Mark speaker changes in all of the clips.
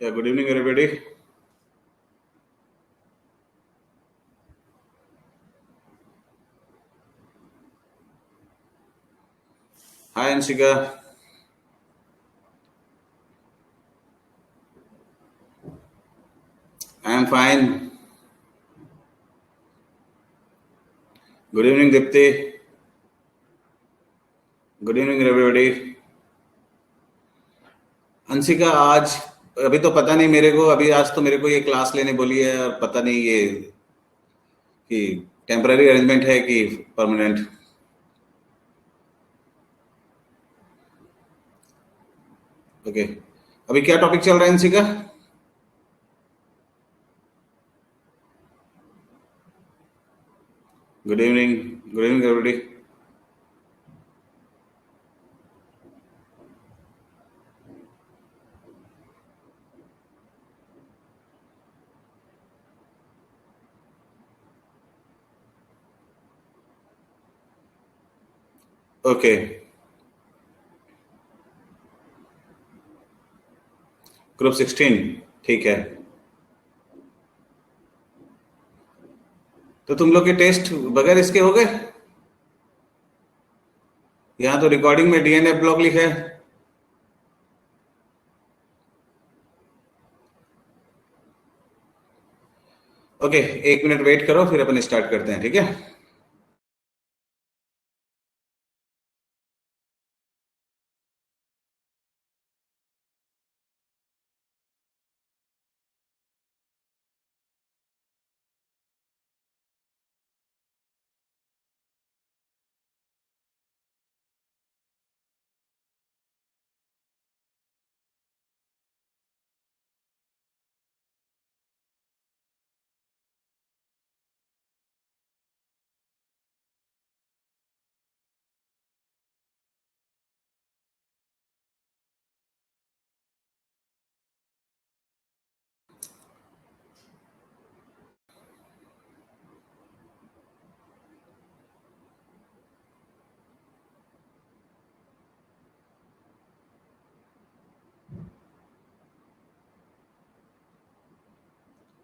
Speaker 1: Yeah, good evening, everybody. Hi, Anshika. I am fine. Good evening, Dipti. Good evening, everybody. Anshika आज अभी तो पता नहीं मेरे को, अभी आज तो मेरे को ये क्लास लेने बोली है और पता नहीं ये कि टेम्पररी अरेंजमेंट है कि परमानेंट. ओके, अभी क्या टॉपिक चल रहा है Anshika? Good evening. Good evening, everybody. Okay, group 16. ठीक है. तो तुम लोग के टेस्ट बगैर इसके हो गए? यहाँ तो रिकॉर्डिंग में डीएनए ब्लॉक लिखा है. ओके, 1 मिनट वेट करो, फिर अपन स्टार्ट करते हैं. ठीक है.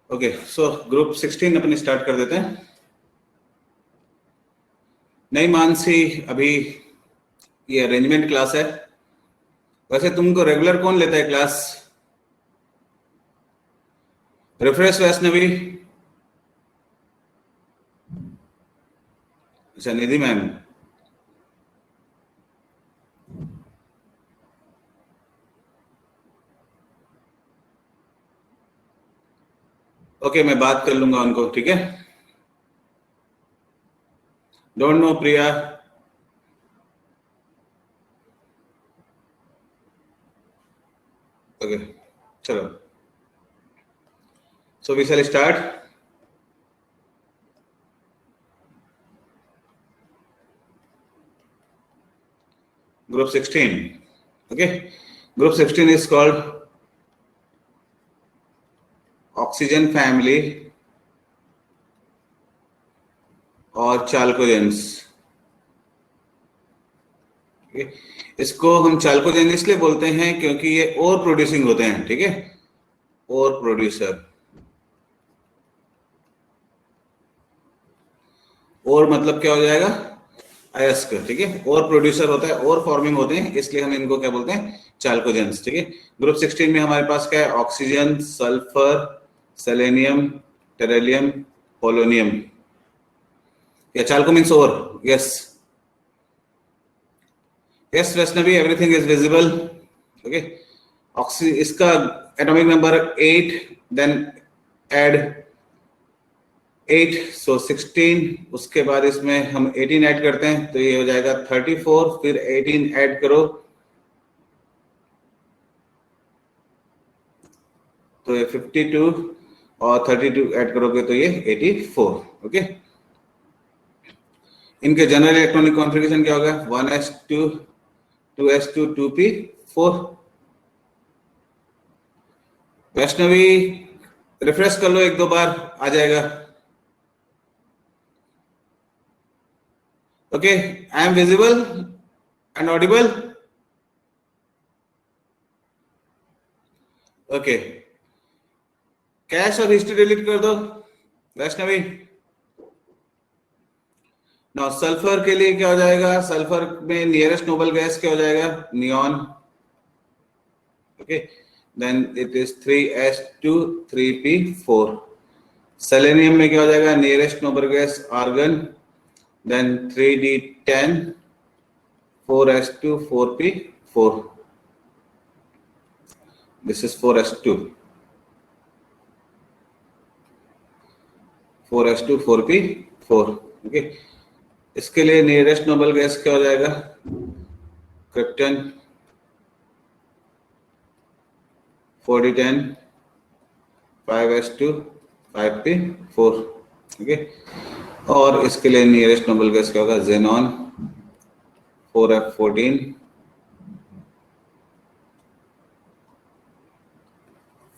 Speaker 1: ओके, सो ग्रुप 16 अपन स्टार्ट कर देते हैं. नहीं मानसी, अभी ये अरेंजमेंट क्लास है. वैसे तुमको रेगुलर कौन लेता है क्लास? रिफ्रेश वैष्णवी. अच्छा, निधि मैम. ओके, मैं बात कर लूंगा उनको. ठीक है. Don't know Priya. ओके, चलो. So we shall start. Group 16. Okay, group 16 is called oxygen family और चाल्कोजेंस. इसको हम चाल्कोजेन इसलिए बोलते हैं क्योंकि ये और प्रोड्यूसिंग होते हैं. ठीक है, और प्रोड्यूसर. और मतलब क्या हो जाएगा? अयस्क. ठीक है, और प्रोड्यूसर होता है, और फॉर्मिंग होते हैं, इसलिए हम इनको क्या बोलते हैं? चाल्कोजेंस. ठीक है. ग्रुप 16 में हमारे पास क्या है? Oxygen, sulphur, selenium, tellurium, polonium. या चाल्को मीन्स और. Yes, yes Vaishnavi, everything is visible. Okay, oxy इसका atomic number 8, then add 8, so 16. उसके बाद इसमें हम 18 ऐड करते हैं तो ये हो जाएगा 34. फिर 18 ऐड करो तो ये 52, और 32 ऐड करोगे तो ये 84. ओके, इनके जनरल इलेक्ट्रॉनिक कॉन्फ़िगरेशन क्या होगा? 1s2 2s2 2p4. Vaishnavi, refresh कर लो एक दो बार, आ जाएगा. Okay, I am visible and Audible. Okay, cash और हिस्ट्री डिलीट कर दो वैष्णवी। नाउ सल्फर के लिए क्या हो जाएगा, सल्फर में नियरेस्ट नोबल गैस क्या हो जाएगा, neon. Okay, then it is 3s2 3p4। Selenium में क्या हो जाएगा, nearest noble gas argon, then 3d10 4s2 4p4, this is 4s2 4p4। Okay, इसके लिए नियरेस्ट नोबल गैस क्या हो जाएगा, krypton 4d10 5s2 5p4। Okay, और इसके लिए नियरेस्ट नोबल गैस क्या होगा, xenon 4f14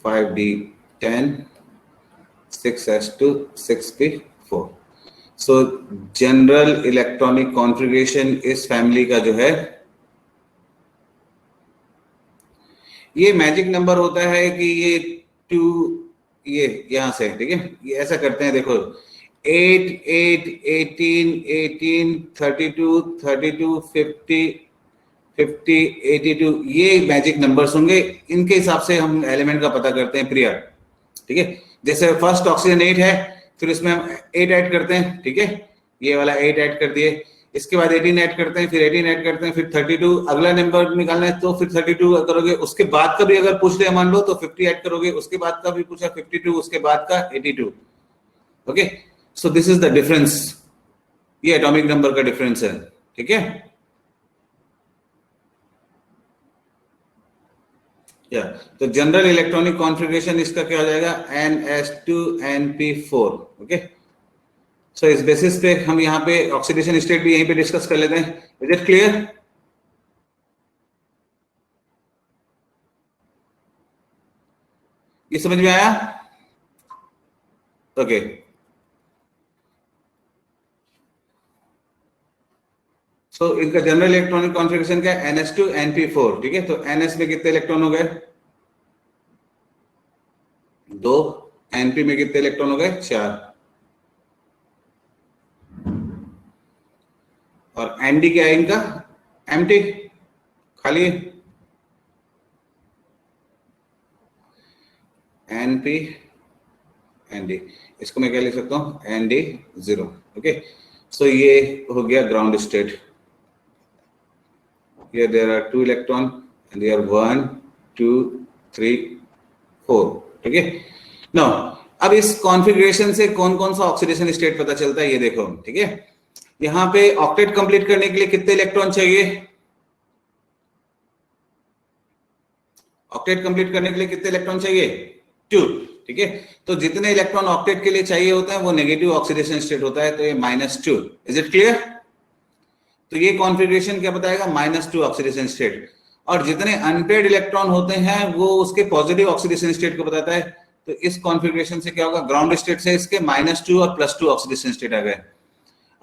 Speaker 1: 5d10 6s2 6p4। सो जनरल इलेक्ट्रॉनिक कॉन्फ़िगरेशन इस फैमिली का जो है, ये मैजिक नंबर होता है कि ये 2, ये यहां से, ठीक है, ये ऐसा करते हैं, देखो 8 8 18 18 32 32 50 50 82, ये मैजिक नंबर्स होंगे, इनके हिसाब से हम एलिमेंट का पता करते हैं पीरियड। ठीक है, जैसे फर्स्ट ऑक्सीजन 8 है, फिर उसमें हम 8 ऐड करते हैं, ठीक है, ये वाला 8 ऐड कर दिए, इसके बाद 18 ऐड करते हैं, फिर 18 ऐड करते हैं, फिर 32, अगला नंबर निकालना है तो फिर 32 करोगे, उसके बाद का भी अगर पूछ लिया मान लो तो 50 ऐड करोगे, उसके बाद का भी पूछा 52, उसके बाद का 82। Okay, so this is the difference, ये एटॉमिक नंबर का डिफरेंस है। ठीक है, या तो जनरल इलेक्ट्रॉनिक कॉन्फ़िगरेशन इसका क्या हो जाएगा, NS2NP4। ओके, सो इस बेसिस पे हम यहाँ पे ऑक्सीडेशन स्टेट भी यहीं पे डिस्कस कर लेते हैं। Is it clear? ये समझ में आया? ओके, सो इनका जनरल इलेक्ट्रॉनिक कॉन्फ़िगरेशन क्या है, NS2NP4। ठीक है, तो NS में कितने इलेक्ट्रॉन हो गए, 2, NP में कितने इलेक्ट्रॉन हो गए, 4, और ND क्या है इनका, एम्प्टी, खाली है, NP ND, इसको मैं क्या लिख सकता हूं, ND0। ओके, सो ये हो गया ground state. Here there are 2 electron and there are 1 2 3 4। ठीक है, नो अब इस कॉन्फ़िगरेशन से कौन कौन सा ऑक्सीडेशन स्टेट पता चलता है, ये देखो। ठीक है, यहां पे ऑक्टेट कंप्लीट करने के लिए कितने इलेक्ट्रॉन चाहिए, ऑक्टेट कंप्लीट करने के लिए कितने इलेक्ट्रॉन चाहिए, 2। ठीक है, तो जितने इलेक्ट्रॉन ऑक्टेट के लिए चाहिए होते हैं वो नेगेटिव ऑक्सीडेशन स्टेट होता है, तो ये -2। Is it clear? तो ये कॉन्फ़िगरेशन क्या बताएगा, -2 ऑक्सीडेशन स्टेट, और जितने अनपेयर्ड इलेक्ट्रॉन होते हैं वो उसके पॉजिटिव ऑक्सीडेशन स्टेट को बताता है। तो इस कॉन्फ़िगरेशन से क्या होगा, ग्राउंड स्टेट से इसके -2 और +2 ऑक्सीडेशन स्टेट आ गए।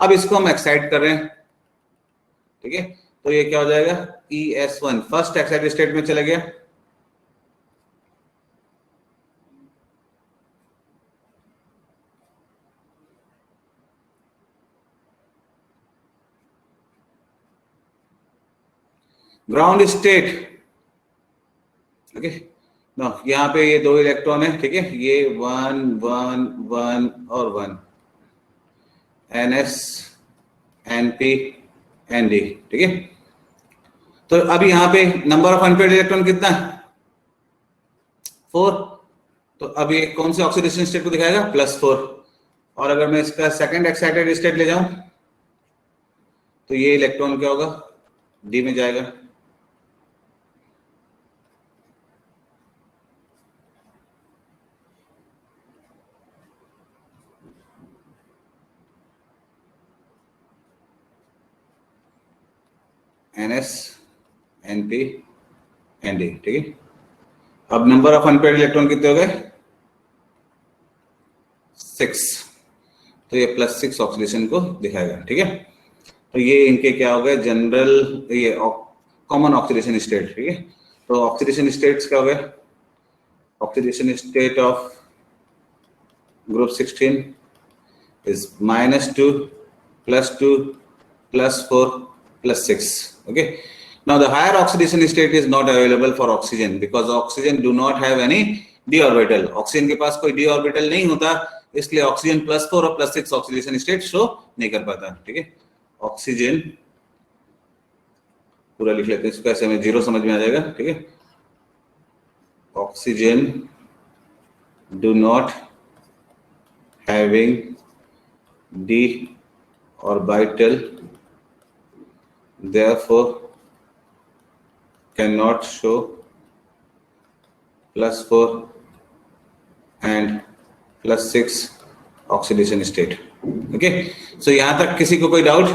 Speaker 1: अब इसको हम एक्साइट कर रहे हैं। ठीक है, तो ये क्या हो जाएगा, ES1 फर्स्ट एक्साइटेड स्टेट में चला गया। Ground state. ओके, ना यहाँ पे ये 2 इलेक्ट्रॉन है। ठीक है, ये 1 1 1 और 1, NS NP ND। ठीक है, तो अब यहाँ पे नंबर ऑफ अनपेयर्ड इलेक्ट्रॉन कितना है, 4। तो अब ये कौन से ऑक्सीडेशन स्टेट को दिखाएगा, +4। और अगर मैं इसका सेकंड एक्साइटेड स्टेट ले जाऊं तो ये इलेक्ट्रॉन क्या होगा, D में जाएगा। NS NP ND। ठीक है, अब नंबर ऑफ अनपेयर्ड इलेक्ट्रॉन कितने हो गए, 6। तो ये +6 ऑक्सीडेशन को दिखाएगा। ठीक है, तो ये इनके क्या हो गए, जनरल ये कॉमन ऑक्सीडेशन स्टेट। ठीक है, तो ऑक्सीडेशन स्टेट्स क्या हो गए, oxidation state of group 16 is -2 +2 +4 +6. Okay. Now the higher oxidation state is not available for oxygen because oxygen do not have any d orbital. Oxygen के पास कोई d orbital नहीं होता, इसलिए ऑक्सीजन +4 और +6 ऑक्सीडेशन स्टेट शो नहीं कर पाता. ठीक है. ऑक्सीजन पूरा लिख लेते हैं इसको, ऐसे में 0 समझ में आ जाएगा. ठीक है. Oxygen do not having d orbital, therefore cannot show +4 and +6 oxidation state. Okay, so यहां तक किसी को कोई डाउट?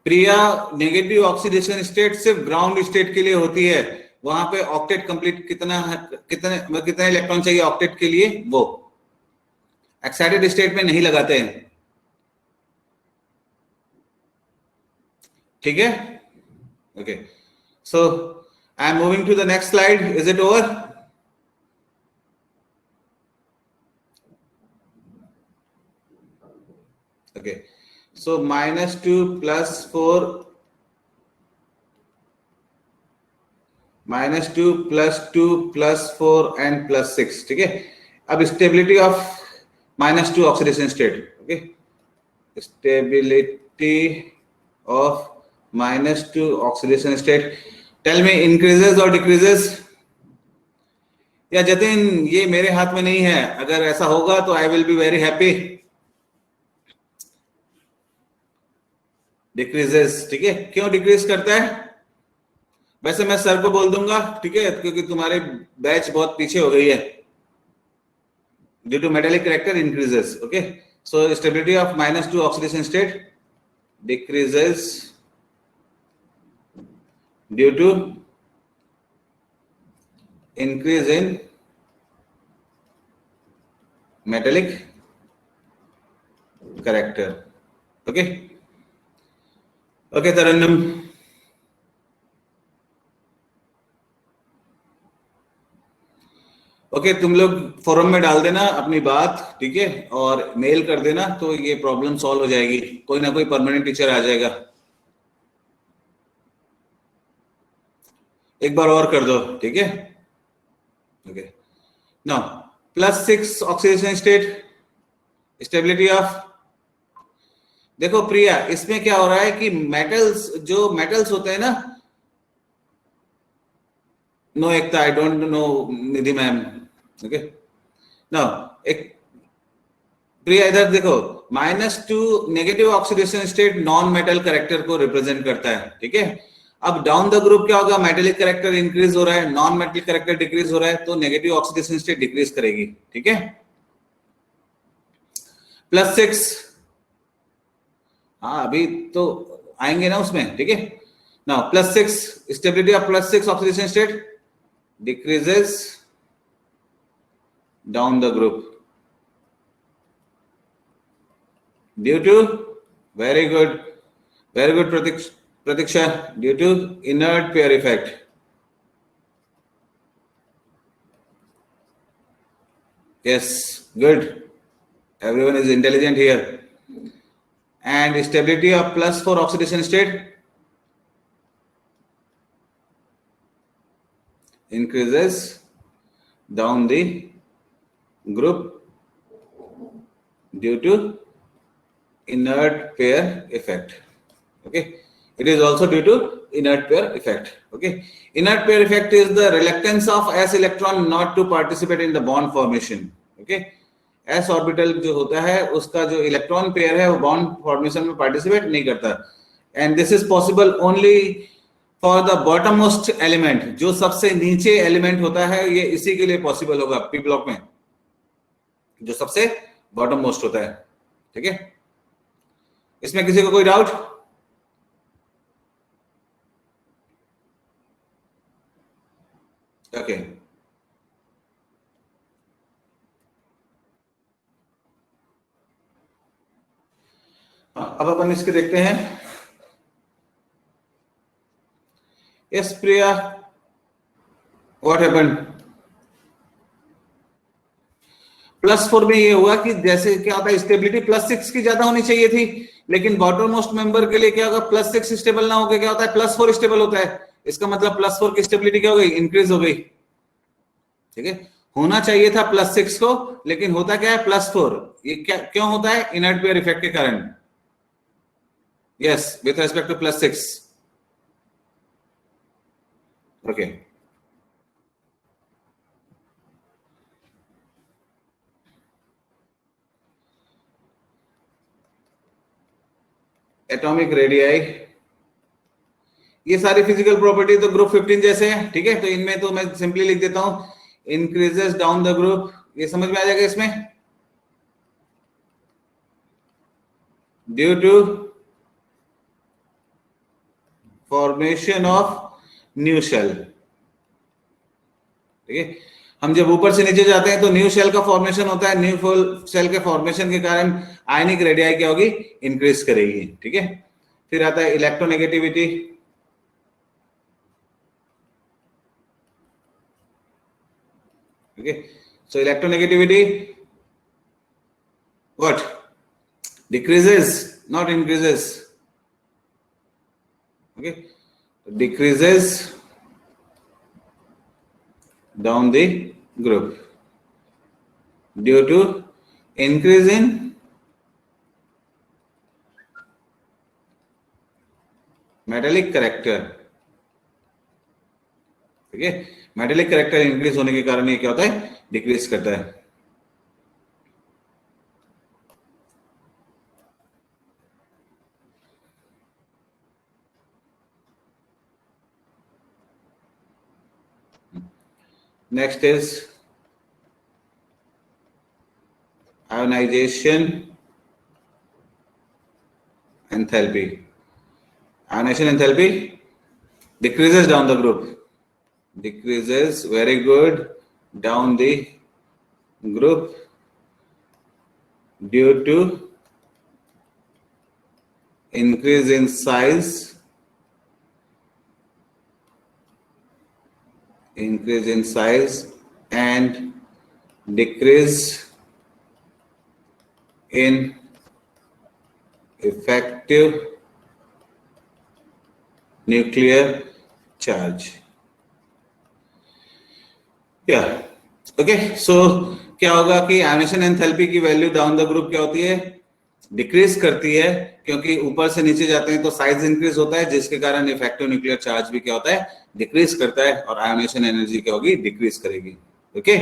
Speaker 1: प्रिया, नेगेटिव ऑक्सीडेशन स्टेट सिर्फ ग्राउंड स्टेट के लिए होती है. वहां पे ऑक्टेट कंप्लीट कितने इलेक्ट्रॉन चाहिए ऑक्टेट के लिए, वो एक्साइटेड स्टेट में नहीं लगाते हैं. ठीक है. Okay, so I am moving to the next slide. Is it over? Okay, so -2 +4 -2 +2 +4 and +6. ठीक है. अब stability of -2 oxidation state. Okay, stability of -2 oxidation state. Tell me, increases और डिक्रीजेस? या जतिन, ये मेरे हाथ में नहीं है. अगर ऐसा होगा तो I will be very happy. Decreases. ठीक है. क्यों डिक्रीज करता है? वैसे मैं सर को बोल दूंगा. ठीक है, क्योंकि तुम्हारे बैच बहुत पीछे हो गई है. Due to metallic character increases. Okay, so stability of -2 oxidation state decreases due to increase in metallic character. Okay, okay Tarannum. Okay, तुम लोग फोरम में डाल देना अपनी बात. ठीक है, और मेल कर देना तो ये प्रॉब्लम सॉल्व हो जाएगी. कोई ना कोई परमानेंट टीचर आ जाएगा. एक बार और कर दो. ठीक है. Okay, now +6 oxidation state, stability of. देखो प्रिया, इसमें क्या हो रहा है कि मेटल्स होते हैं ना. No Ekta, I don't know Nidhi ma'am. Okay, now एक प्रिया इधर देखो. -2 negative oxidation state non metal character को रिप्रेजेंट करता है. ठीक है. अब डाउन द ग्रुप क्या होगा? मेटेलिक कैरेक्टर इंक्रीज हो रहा है, नॉन मेटल कैरेक्टर डिक्रीज हो रहा है, तो नेगेटिव ऑक्सीडेशन स्टेट डिक्रीज करेगी. ठीक है. +6, हाँ अभी तो आएंगे ना उसमें. ठीक है. Now +6, stability of +6 oxidation state decreases down the group due to very good Pratiksha, due to inert pair effect. Yes, good, everyone is intelligent here. And stability of +4 oxidation state increases down the group due to inert pair effect. Okay, it is also due to inert pair effect. Okay, inert pair effect is the reluctance of s electron not to participate in the bond formation. Okay, s orbital जो होता है उसका जो electron pair है वो bond formation में participate नहीं करता. And this is possible only for the bottom most element. जो सबसे नीचे एलिमेंट होता है ये इसी के लिए पॉसिबल होगा पी ब्लॉक में, जो सबसे बॉटम मोस्ट होता है. ठीक है. इसमें किसी को कोई डाउट? ओके, अब अपन इसके देखते हैं. Yes Priya, what happened? +4 में ये हुआ कि जैसे क्या होता है, स्टेबिलिटी +6 की ज्यादा होनी चाहिए थी, लेकिन बॉटम मोस्ट मेंबर के लिए क्या होगा, +6 स्टेबल ना होकर क्या होता है, +4 स्टेबल होता है। इसका मतलब +4 की स्टेबिलिटी क्या हो गई, इंक्रीज हो गई। ठीक है, होना चाहिए था +6 को, लेकिन होता क्या है +4। ये क्या क्यों होता है, इनर्ट पेयर इफेक्ट के कारण। Yes, with respect to +6। Okay, atomic radii, ये सारी फिजिकल प्रॉपर्टी तो ग्रुप 15 जैसे हैं। ठीक है, तो इनमें तो मैं सिंपली लिख देता हूं, इंक्रीजेस डाउन द ग्रुप, ये समझ में आ जाएगा इसमें, due to formation of new shell. ठीक है, हम जब ऊपर से नीचे जाते हैं तो न्यू शेल का फॉर्मेशन होता है, न्यू शेल के फॉर्मेशन के कारण आयनिक रेडियाई क्या होगी, इंक्रीज करेगी। ठीक है, फिर आता है electronegativity. Okay, so electronegativity what, decreases, not increases. Okay, decreases down the group due to increase in metallic character। ठीक है, मेटेलिक कैरेक्टर इंक्रीज होने के कारण ये क्या होता है, डिक्रीज करता है। Next is ionisation enthalpy. Ionisation enthalpy decreases down the group, decreases, very good, down the group due to increase in size, and decrease in effective nuclear charge। क्या ओके, सो क्या होगा कि आयोनाइजेशन एंथैल्पी की value down the group क्या होती है, decrease करती है, क्योंकि ऊपर से नीचे जाते हैं तो साइज इंक्रीज होता है, जिसके कारण इफेक्टिव न्यूक्लियर चार्ज भी क्या होता है, डिक्रीज करता है, और आयोनाइजेशन एनर्जी क्या होगी, डिक्रीज करेगी। Okay,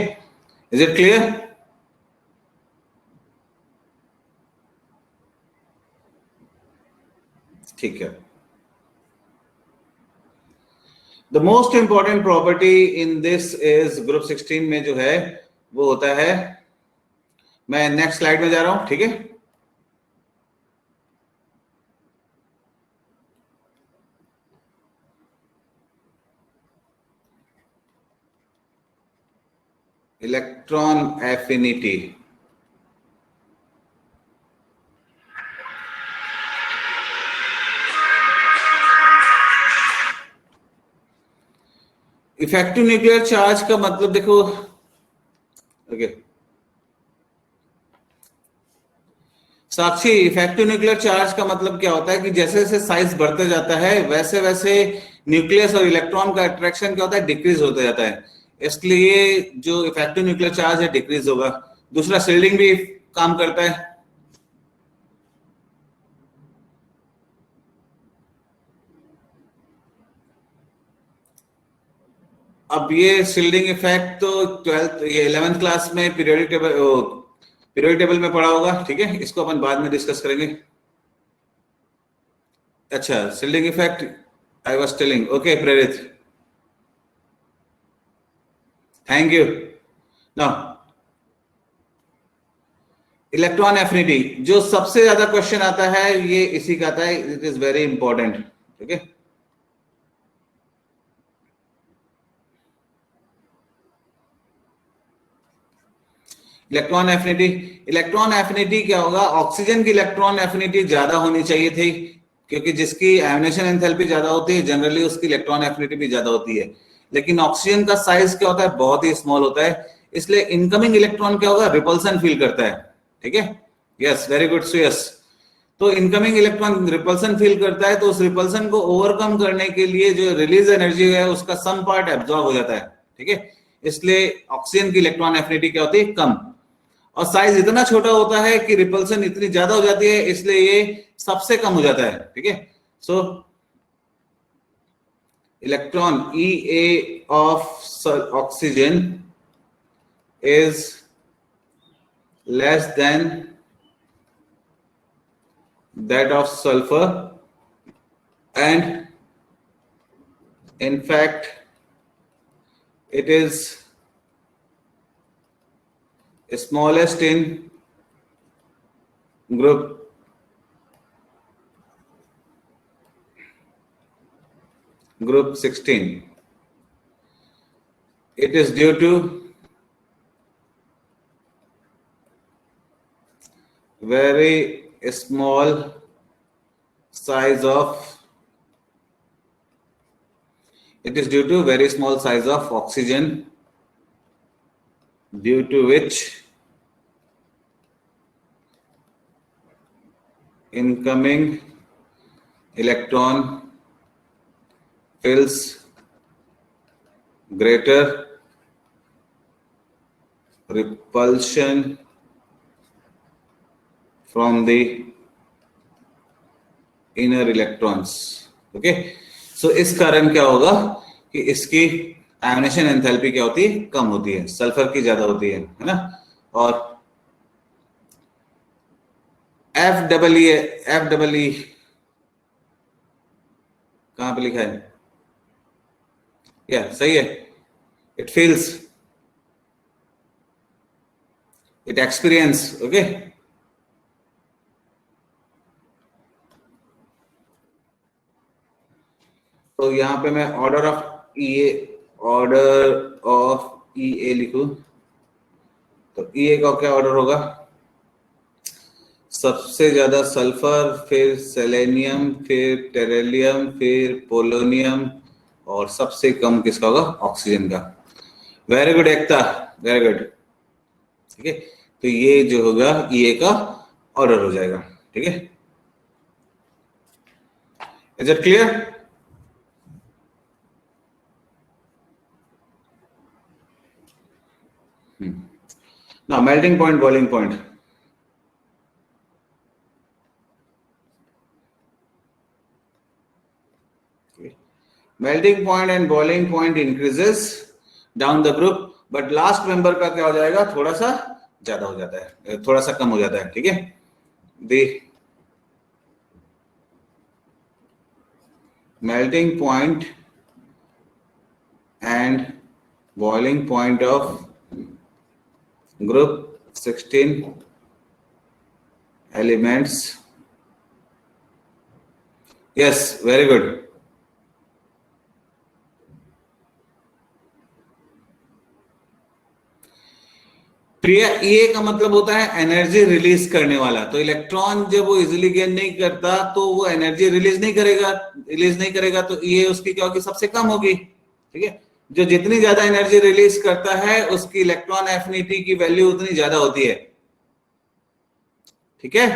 Speaker 1: is it clear? ठीक है, the most important property in this is group 16 में जो है वो होता है, मैं नेक्स्ट स्लाइड में जा रहा हूं। ठीक है, electron affinity. Effective nuclear charge का मतलब देखो, ओके साक्षी, इफेक्टिव न्यूक्लियर चार्ज का मतलब क्या होता है कि जैसे जैसे साइज बढ़ते जाता है वैसे वैसे न्यूक्लियस और इलेक्ट्रॉन का अट्रैक्शन क्या होता है, डिक्रीज होता जाता है, इसलिए जो इफेक्टिव न्यूक्लियर चार्ज है डिक्रीज होगा। दूसरा, शील्डिंग भी काम करता है। अब ये शील्डिंग इफेक्ट तो 12th ये 11th क्लास में पीरियोडिक टेबल में पढ़ा होगा। ठीक है, इसको अपन बाद में डिस्कस करेंगे। अच्छा, shielding effect I was telling. Okay Prerit, thank you. Now electron affinity, जो सबसे ज्यादा क्वेश्चन आता है ये इसी का आता है, इट इज वेरी इंपॉर्टेंट। ठीक है, इलेक्ट्रॉन एफिनिटी, इलेक्ट्रॉन एफिनिटी क्या होगा, ऑक्सीजन की इलेक्ट्रॉन एफिनिटी ज्यादा होनी चाहिए थी क्योंकि जिसकी आयोनेशन एंथैल्पी ज्यादा होती है जनरली उसकी इलेक्ट्रॉन एफिनिटी भी ज्यादा होती है, लेकिन ऑक्सीजन का साइज क्या होता है, बहुत ही स्मॉल होता है, इसलिए इनकमिंग इलेक्ट्रॉन क्या होगा, रिपल्सन फील करता है। ठीक है, यस वेरी गुड सुयस। तो इनकमिंग इलेक्ट्रॉन रिपल्सन फील करता है, तो उस रिपल्सन को ओवरकम करने के लिए जो रिलीज एनर्जी है उसका सम पार्ट एब्जॉर्ब हो जाता है। ठीक है, इसलिए ऑक्सीजन की इलेक्ट्रॉन एफिनिटी क्या होती है, कम, और साइज इतना छोटा होता है कि रिपल्सन इतनी ज्यादा हो जाती है, इसलिए ये सबसे कम हो जाता है। ठीक है, सो electron E of oxygen is less than that of sulfur, and in fact it is smallest in group 16. It is due to very small size of oxygen, due to which incoming electron feels greater repulsion from the inner electrons. Okay, so इस कारण क्या होगा कि इसकी ionisation enthalpy क्या होती है, कम होती है, सल्फर की ज्यादा होती है ना। और एफ डबल ई कहां पे लिखा है, या सही है, it feels, it experience. Okay, तो यहां पे मैं ऑर्डर ऑफ ई ए लिखूं, तो ई ए का क्या ऑर्डर होगा, सबसे ज्यादा सल्फर, फिर सेलेनियम, फिर टेरेलियम, फिर पोलोनियम, और सबसे कम किसका होगा, ऑक्सीजन का। वेरी गुड एकता, वेरी गुड। ठीक है, तो ये जो होगा ये का ऑर्डर हो जाएगा। ठीक है, is it clear? Now melting point, boiling point. Melting point and boiling point increases down the group, but last member का क्या हो जाएगा, थोड़ा सा ज्यादा हो जाता है, थोड़ा सा कम हो जाता है। ठीक है, the melting point and boiling point of group 16 elements. Yes, very good. प्रिय, ये का मतलब होता है एनर्जी रिलीज करने वाला। तो इलेक्ट्रॉन जब वो इजिली गेन नहीं करता तो वो एनर्जी रिलीज नहीं करेगा, तो ये उसकी क्या होगी, सबसे कम होगी। ठीक है, जो जितनी ज्यादा एनर्जी रिलीज करता है उसकी इलेक्ट्रॉन एफिनिटी की वैल्यू उतनी ज्यादा होती है। ठीक है,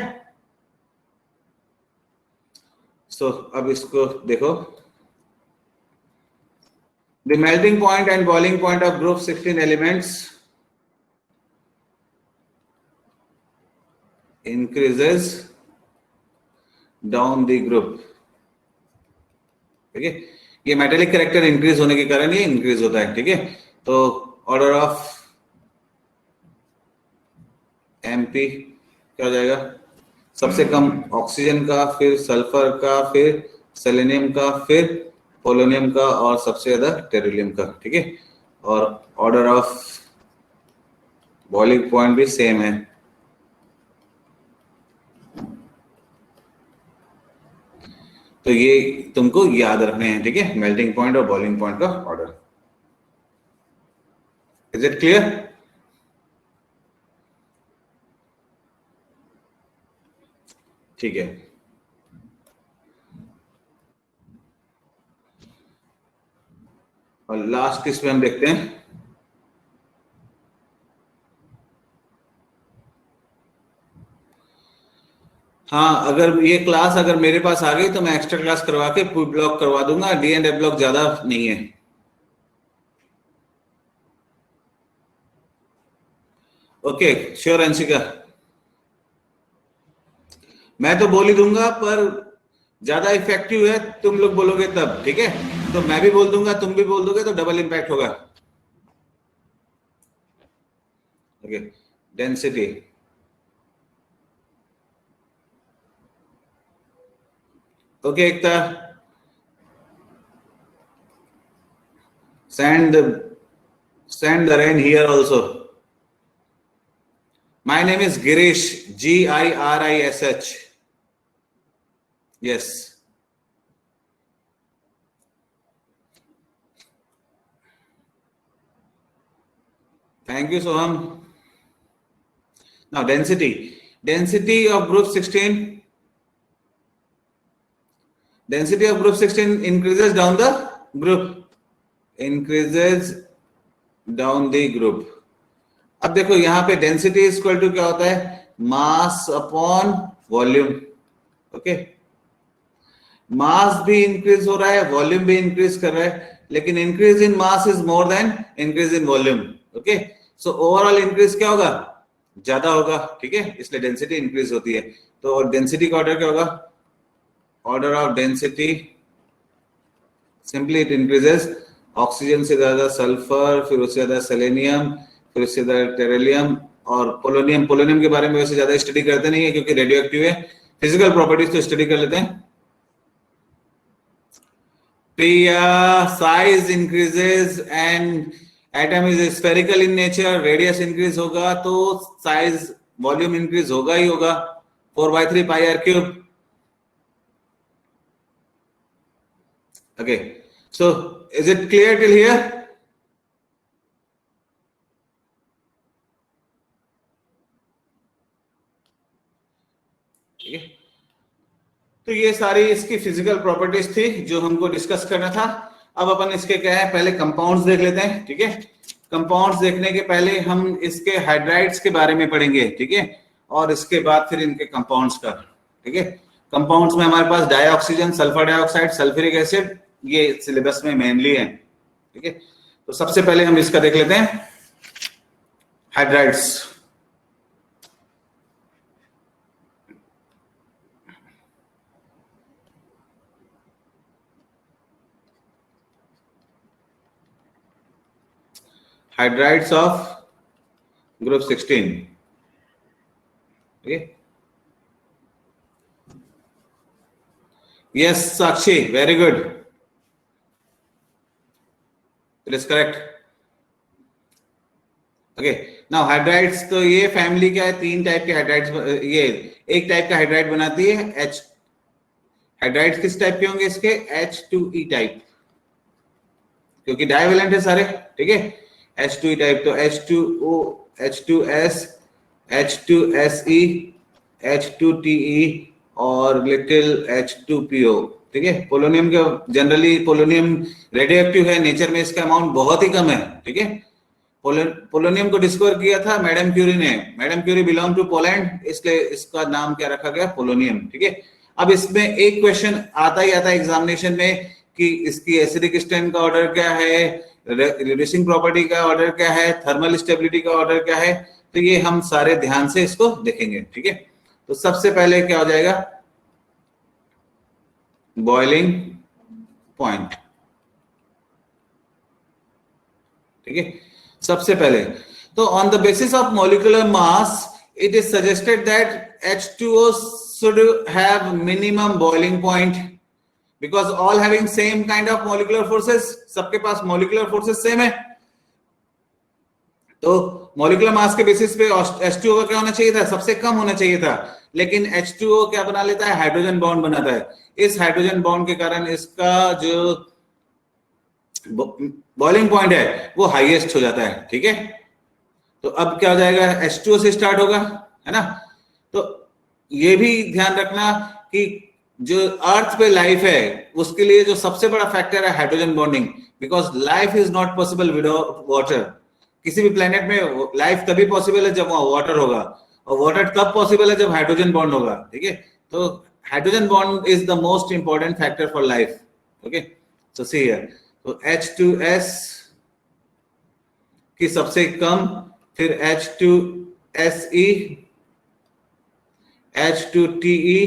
Speaker 1: सो अब इसको देखो, the melting point and boiling point of group 16 elements increases down the group। ठीक है, ये मेटेलिक कैरेक्टर इंक्रीज होने के कारण ये इंक्रीज होता है। ठीक है, तो ऑर्डर ऑफ एमपी क्या हो जाएगा, सबसे कम ऑक्सीजन का, फिर सल्फर का, फिर सेलेनियम का, फिर पोलोनियम का, और सबसे ज्यादा टेरिलियम का। ठीक है, और ऑर्डर ऑफ बॉइलिंग पॉइंट भी सेम है। तो ये तुमको याद रखने हैं। ठीक है, मेल्टिंग पॉइंट और बॉइलिंग पॉइंट का ऑर्डर। Is it clear? ठीक है, और लास्ट इसमें हम देखते हैं हाँ, अगर ये क्लास अगर मेरे पास आ गई तो मैं एक्स्ट्रा क्लास करवा के फुल ब्लॉक करवा दूंगा, डी एंड एफ ब्लॉक ज्यादा नहीं है। ओके, श्योर अंशिका, मैं तो बोल ही दूंगा पर ज्यादा इफेक्टिव है तुम लोग बोलोगे तब, ठीक है? तो मैं भी बोल दूंगा, तुम भी बोल दोगे तो डबल इम्पैक्ट होगा। Okay, density, okay Ekta, send the rain here also. My name is Girish, Girish. Yes. Thank you, Soham. Now density of group 16. Density of group 16 increases down the group. Increases down the group. अब देखो यहाँ पे density equal to क्या होता है, mass upon volume. Okay, मास भी increase हो रहा है, वॉल्यूम भी इंक्रीज कर रहा है, लेकिन increase in mass is more than increase in volume. Okay, so overall increase क्या होगा, ज्यादा होगा, ठीक है? इसलिए डेंसिटी इंक्रीज होती है। तो डेंसिटी का ऑर्डर क्या होगा, order of density, simply it increases, oxygen से ज्यादा सल्फर, फिर उससे ज्यादा सेलेनियम, फिर उससे ज्यादा टेरिलियम और पोलोनियम। पोलोनियम के बारे में वैसे ज्यादा स्टडी करते नहीं है क्योंकि रेडियो एक्टिव है, फिजिकल प्रॉपर्टीज तो स्टडी कर लेते हैं। Priya, size increases and atom is spherical in nature, radius increase होगा तो साइज वॉल्यूम इंक्रीज होगा ही होगा, 4/3 pi r cube. Okay, so is it clear till here? ठीक है, तो ये सारी इसकी फिजिकल प्रॉपर्टीज थी जो हमको डिस्कस करना था। अब अपन इसके क्या है, पहले कंपाउंड्स देख लेते हैं, ठीक है? कंपाउंड्स देखने के पहले हम इसके हाइड्राइड्स के बारे में पढ़ेंगे, ठीक है? और इसके बाद फिर इनके कंपाउंड्स का, ठीक है? कंपाउंड्स में हमारे पास dioxygen, sulphur dioxide, sulphuric acid, ये सिलेबस में मेनली है, ठीक है? तो सबसे पहले हम इसका देख लेते हैं, hydrides. Hydrides of group 16, okay? Yes, Sakshi, very good. It is correct. Okay, now hydrides, तो ये फैमिली क्या है, 3 टाइप के हाइड्राइड्स, ये एक टाइप का हाइड्राइड बनाती है H। हाइड्राइड्स किस टाइप के होंगे इसके, H2E टाइप, क्योंकि डाइवेलेंट है सारे, ठीक है? H2E टाइप, तो H2O, H2S, H2SE, H2TE और लिटिल H2PO, ठीक है? पोलोनियम का जनरली, पोलोनियम रेडियो एक्टिव है, नेचर में इसका अमाउंट बहुत ही कम है, ठीक है? पोलोनियम को डिस्कवर किया था मैडम क्यूरी ने। Madam Curie belong to Poland, इसलिए इसका नाम क्या रखा गया, पोलोनियम, ठीक है? अब इसमें एक क्वेश्चन आता ही आता है एग्जामिनेशन में कि इसकी एसिडिक स्ट्रेंथ का ऑर्डर क्या है, रिड्यूसिंग प्रॉपर्टी का ऑर्डर क्या है, थर्मल स्टेबिलिटी का ऑर्डर क्या है, तो ये हम सारे ध्यान से इसको देखेंगे, ठीक है? तो सबसे पहले क्या हो जाएगा, बॉइलिंग पॉइंट, ठीक है? सबसे पहले तो on the basis of molecular mass it is suggested that H2O should have minimum boiling point because all having same kind of molecular forces, सबके पास molecular forces सेम है, तो मॉलिक्यूलर मास के basis पे H2O का क्या होना चाहिए था, सबसे कम होना चाहिए था, लेकिन H2O क्या बना लेता है, हाइड्रोजन बॉन्ड बनाता है। इस हाइड्रोजन बॉन्ड के कारण इसका जो बॉइलिंग पॉइंट है वो हाईएस्ट हो जाता है, ठीक है? तो अब क्या हो जाएगा, H2O से स्टार्ट होगा, है ना? तो ये भी ध्यान रखना कि जो अर्थ पे लाइफ है उसके लिए जो सबसे बड़ा फैक्टर है hydrogen bonding, because life is not possible without water. किसी भी प्लेनेट में लाइफ तभी पॉसिबल है जब वहां वाटर होगा, और वाटर तब पॉसिबल है जब हाइड्रोजन बॉन्ड होगा, ठीक है। तो hydrogen bond is the most important factor for life, okay. So see here, तो H2S की सबसे कम, फिर H2SE, H2TE,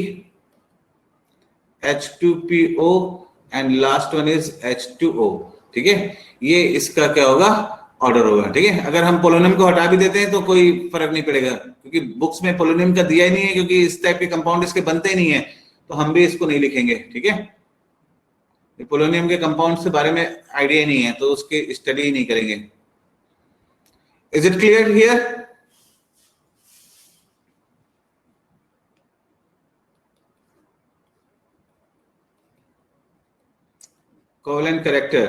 Speaker 1: H2PO and last one is H2O, ठीक है। ये इसका क्या होगा, ऑर्डर होगा, ठीक है। अगर हम पोलोनियम को हटा भी देते हैं तो कोई फर्क नहीं पड़ेगा, क्योंकि बुक्स में पोलोनियम का दिया ही नहीं है, क्योंकि इस टाइप के कंपाउंड इसके बनते ही नहीं है, तो हम भी इसको नहीं लिखेंगे, ठीक है। पोलोनियम के कंपाउंड के बारे में आइडिया ही नहीं है, तो उसकी स्टडी ही नहीं करेंगे। Is it clear here? Covalent character,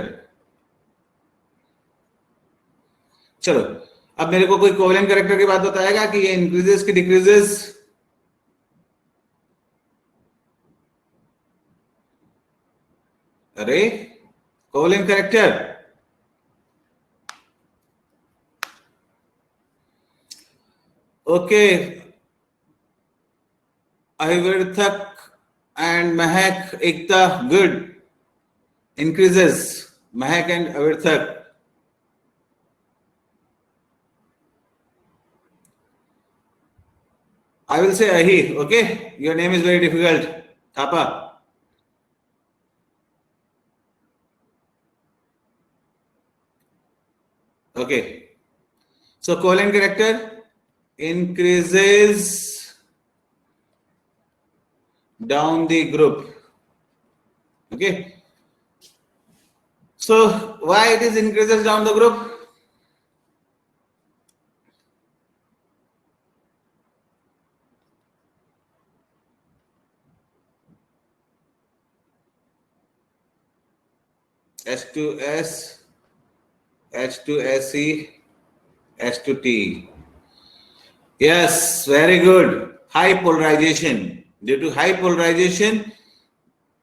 Speaker 1: चलो अब मेरे को कोई कोवेलेंट कैरेक्टर की बात बताएगा कि ये इंक्रीजेस की डिक्रीजेस? अरे covalent character, okay. अविर्थक and Mahak Ekta, good, increases Mahak and Avirthak. I will say Ahi, okay? Your name is very difficult. Thapa. Okay. So covalent character increases down the group. Okay. So why it is increases down the group? H2S, H2SE, H2T. Yes, very good. High polarization. Due to high polarization,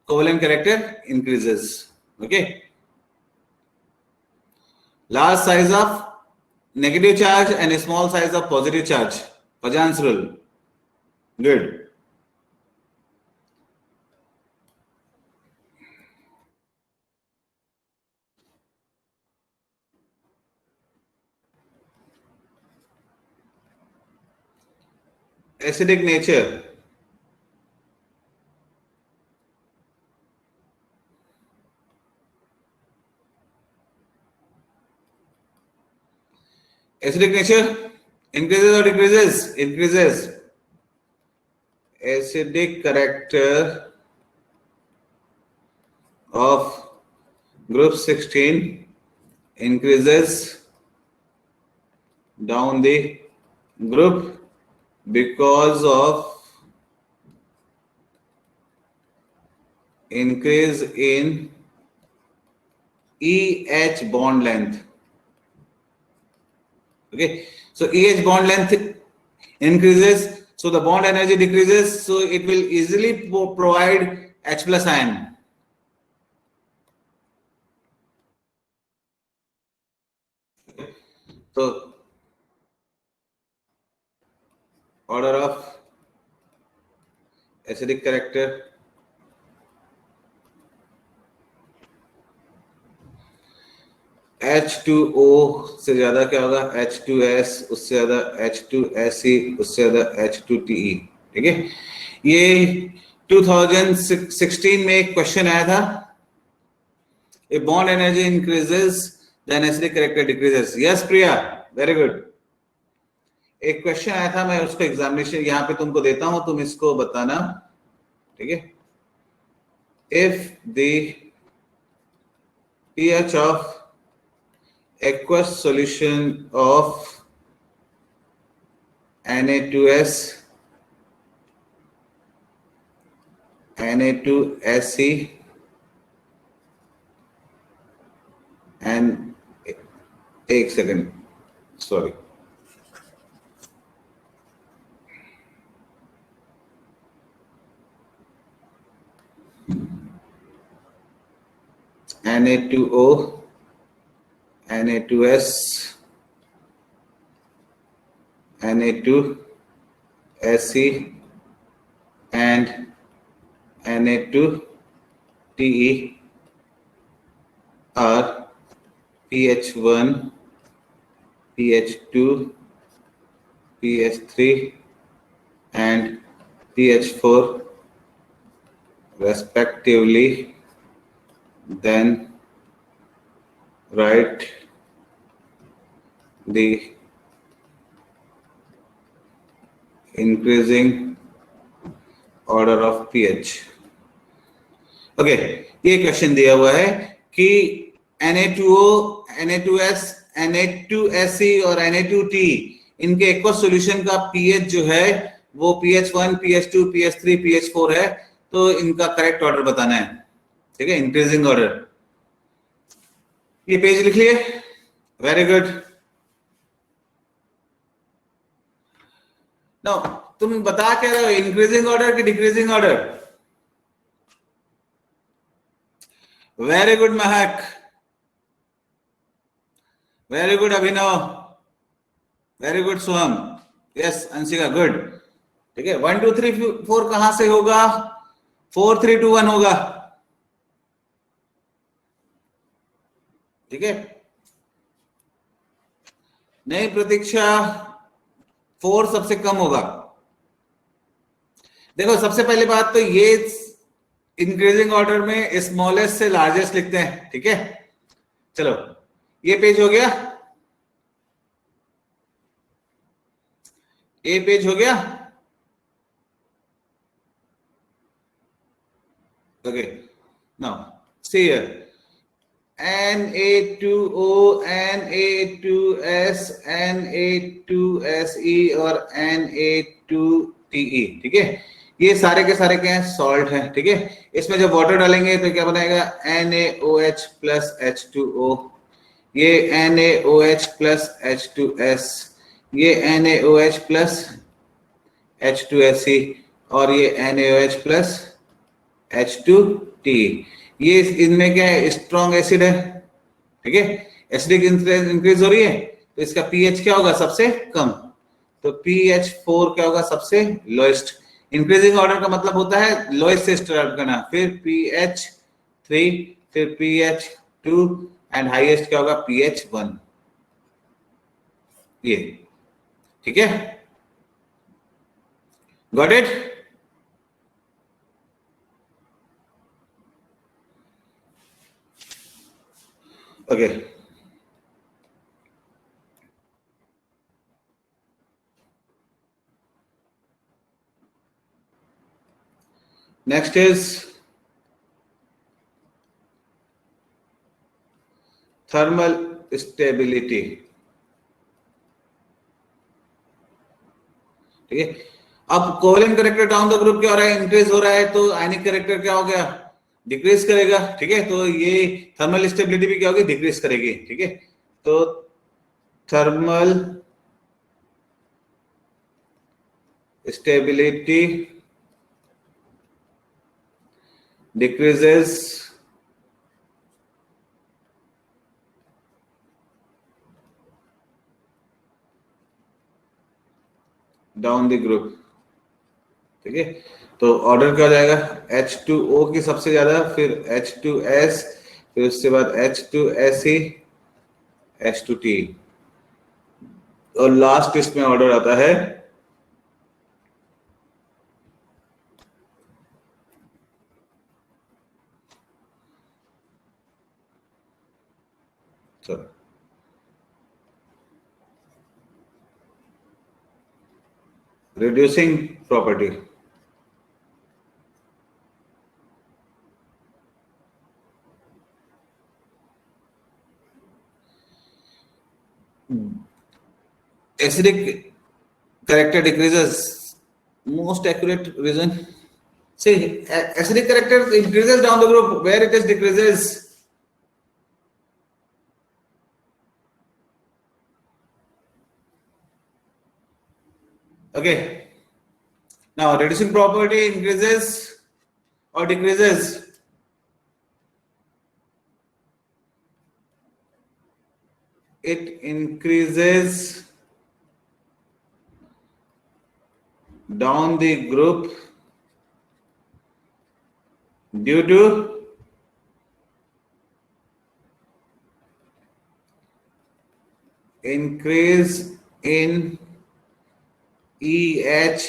Speaker 1: covalent character increases. Okay. Large size of negative charge and a small size of positive charge. Pajan's rule. Good. Acidic nature. Acidic nature increases or decreases? Increases. Acidic character of group 16 increases down the group because of increase in EH bond length. Okay, so EH bond length increases, so the bond energy decreases, so it will easily provide H plus ion. So order of acidic character, H2O से ज्यादा क्या होगा, H2S, उससे ज्यादा H2SE, उससे ज्यादा H2TE, ठीक है। ये 2016 में एक क्वेश्चन आया था, a bond energy increases then acidic character decreases. Yes Priya, very good. एक क्वेश्चन आया था, मैं उसको एग्जामिनेशन यहाँ पे तुमको देता हूं, तुम इसको बताना, ठीक है। If the pH of aqueous solution of Na2S, Na2Se and एक second, sorry, Na2O, Na2S, Na2Se, and Na2Te are pH1, pH2, pH3 and pH4 respectively. Then write the increasing order of pH. Okay, ये question दिया हुआ है कि Na2O, Na2S, Na2Se और Na2T इनके aqueous solution का pH जो है वो pH1, pH2, pH3, pH4 है, तो इनका करेक्ट ऑर्डर बताना है। ठीक है, इंक्रीजिंग ऑर्डर। ये पेज लिख लिए, वेरी गुड। नाउ तुम बता क्या रहे हो, इंक्रीजिंग ऑर्डर कि डिक्रीजिंग ऑर्डर? वेरी गुड महक, वेरी गुड अभिनव, वेरी गुड सोहम, यस अंशिका, गुड। ठीक है, 1 2 3 4 कहां से होगा? 4 3 2 1 होगा। ठीक है, नहीं प्रतीक्षा, 4 सबसे कम होगा। देखो सबसे पहली बात तो ये इंक्रीजिंग ऑर्डर में स्मॉलेस्ट से लार्जेस्ट लिखते हैं। ठीक है, चलो ये पेज हो गया, ये पेज हो गया। Okay, now see here, Na2O, Na2S, Na2Se और Na2Te। ठीक है, ये सारे के सारे क्या है? सॉल्ट है। ठीक है, इसमें जब वाटर डालेंगे तो क्या बनाएगा? NaOH प्लस H2O, ये NaOH प्लस H2S, ये NaOH प्लस H2Se और ये NaOH प्लस H2Te। ये इनमें क्या है? स्ट्रॉन्ग एसिड है। ठीक है, एसिडिक इंक्रीज हो रही है तो इसका पीएच क्या होगा? सबसे कम। तो pH4 क्या होगा? सबसे लोएस्ट। इंक्रीजिंग ऑर्डर का मतलब होता है लोएस्ट से स्टार्ट करना, फिर pH3, फिर pH2 एंड हाईएस्ट क्या होगा? pH1। ये ठीक है, got it? Okay, next is thermal stability। ठीक है, अब covalent character down the group क्या हो रहा है? इंक्रीज हो रहा है, तो आयनिक कैरेक्टर क्या हो गया? डिक्रीज करेगा। ठीक है, तो ये थर्मल स्टेबिलिटी भी क्या होगी? डिक्रीज करेगी। ठीक है, तो thermal stability decreases down the group. ठीक है, तो ऑर्डर क्या हो जाएगा? H2O की सबसे ज्यादा, फिर H2S, फिर उसके बाद H2Se, H2Te और लास्ट इसमें ऑर्डर आता है reducing property। acidic character decreases, most accurate reason, see acidic character increases down the group, where it is decreases? Okay, now reducing property increases or decreases? it increases down the group due to increase in EH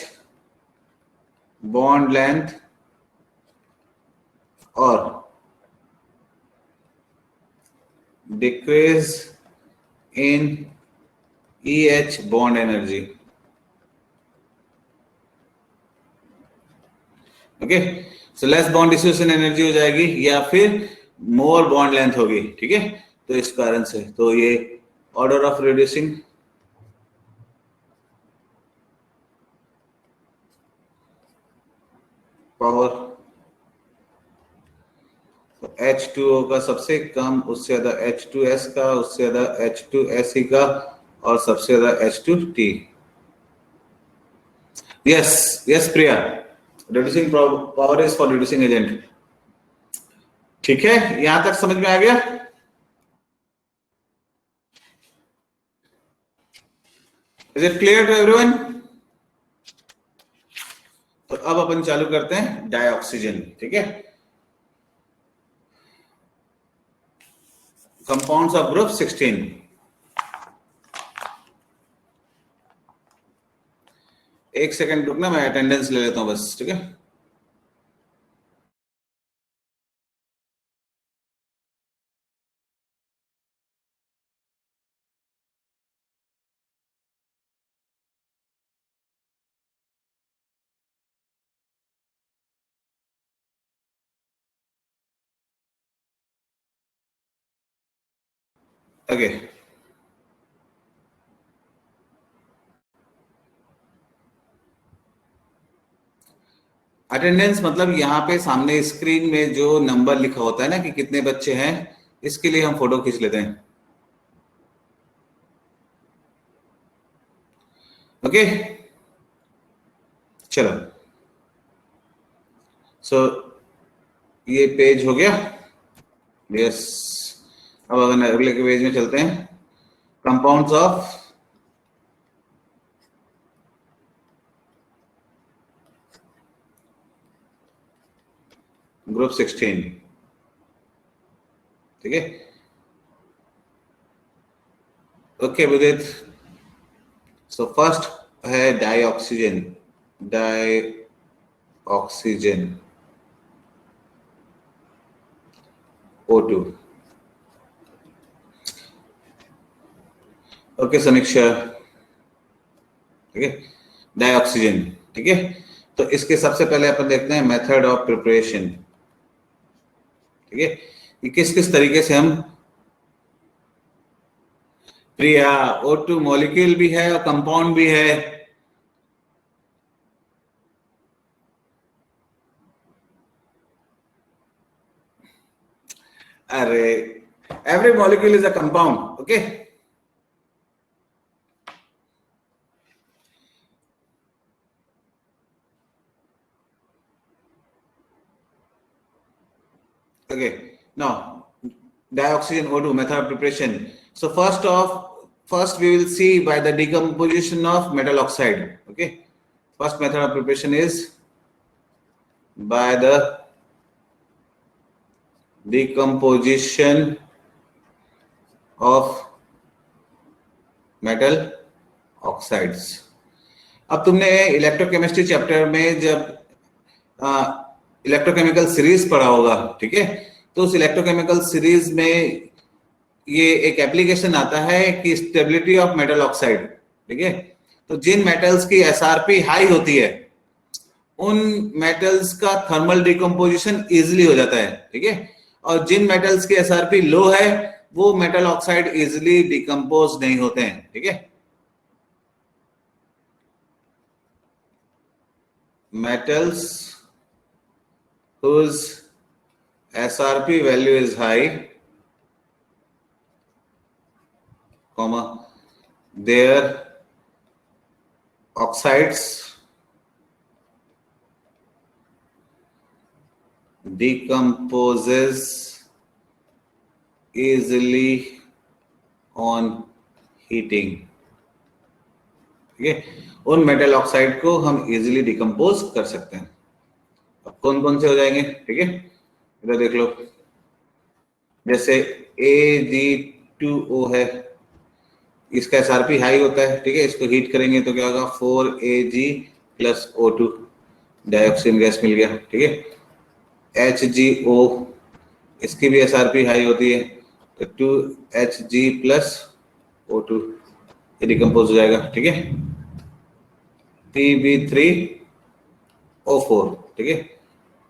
Speaker 1: bond length or decrease in EH bond energy. Okay, so less bond distribution energy हो जाएगी या फिर मोर bond length होगी, ठीक है। तो इस कारण से तो ये ऑर्डर ऑफ रिड्यूसिंग पावर, तो H2O का सबसे कम, उससे ज्यादा H2S का, उससे ज्यादा H2SE का और सबसे ज्यादा H2T। Yes yes Priya, reducing power is for reducing agent. ठीक है, यहां तक समझ में आ गया? Is it clear to everyone? तो अब अपन चालू करते हैं डाइऑक्सीजन, ठीक है। Compounds of group 16। एक सेकंड रुकना, मैं अटेंडेंस ले लेता हूं बस, ठीक है। ओके, अटेंडेंस मतलब यहाँ पे सामने स्क्रीन में जो नंबर लिखा होता है ना कि कितने बच्चे हैं, इसके लिए हम फोटो खींच लेते हैं। ओके चलो, सो ये पेज हो गया। यस, अब अगले के पेज में चलते हैं। कंपाउंड्स ऑफ ग्रुप 16, ठीक है। ओके विदित, सो फर्स्ट है डाइऑक्सीजन। Dioxygen O2। ओके समीक्षा, ठीक है, डाइऑक्सीजन, ठीक है। तो इसके सबसे पहले अपन देखते हैं मेथड ऑफ प्रिपरेशन, ठीक है, कि किस किस तरीके से हम, प्रिया O2 मॉलिक्यूल भी है और कंपाउंड भी है। अरे every molecule is a compound, okay. Okay, now dioxygen O2 method of preparation. So first we will see by the decomposition of metal oxide. Okay, first method of preparation is by the decomposition of metal oxides. अब तुमने electrochemistry chapter में जब electrochemical series पढ़ा होगा, ठीक है, तो उस इलेक्ट्रोकेमिकल सीरीज में ये एक एप्लीकेशन आता है कि स्टेबिलिटी ऑफ मेटल ऑक्साइड, ठीक है। तो जिन मेटल्स की एसआरपी हाई होती है उन मेटल्स का थर्मल डिकम्पोजिशन इजिली हो जाता है, ठीक है, और जिन मेटल्स की एसआरपी लो है वो मेटल ऑक्साइड इजिली डिकम्पोज नहीं होते हैं, ठीक है। metals whose SRP value is high, comma, their oxides decomposes easily on heating, ठीक है। उन मेटल ऑक्साइड को हम इजीली डिकम्पोज कर सकते हैं। अब कौन कौन से हो जाएंगे, ठीक है, इधर देख लो। जैसे Ag2O है, इसका एसआरपी हाई होता है, ठीक है। इसको हीट करेंगे तो क्या होगा, 4Ag प्लस O2, डाइऑक्सीन गैस मिल गया, ठीक है। HgO, इसकी भी एसआरपी हाई होती है, तो 2Hg प्लस O2, ये डिकम्पोज हो जाएगा, ठीक है। Pb3O4, ठीक है,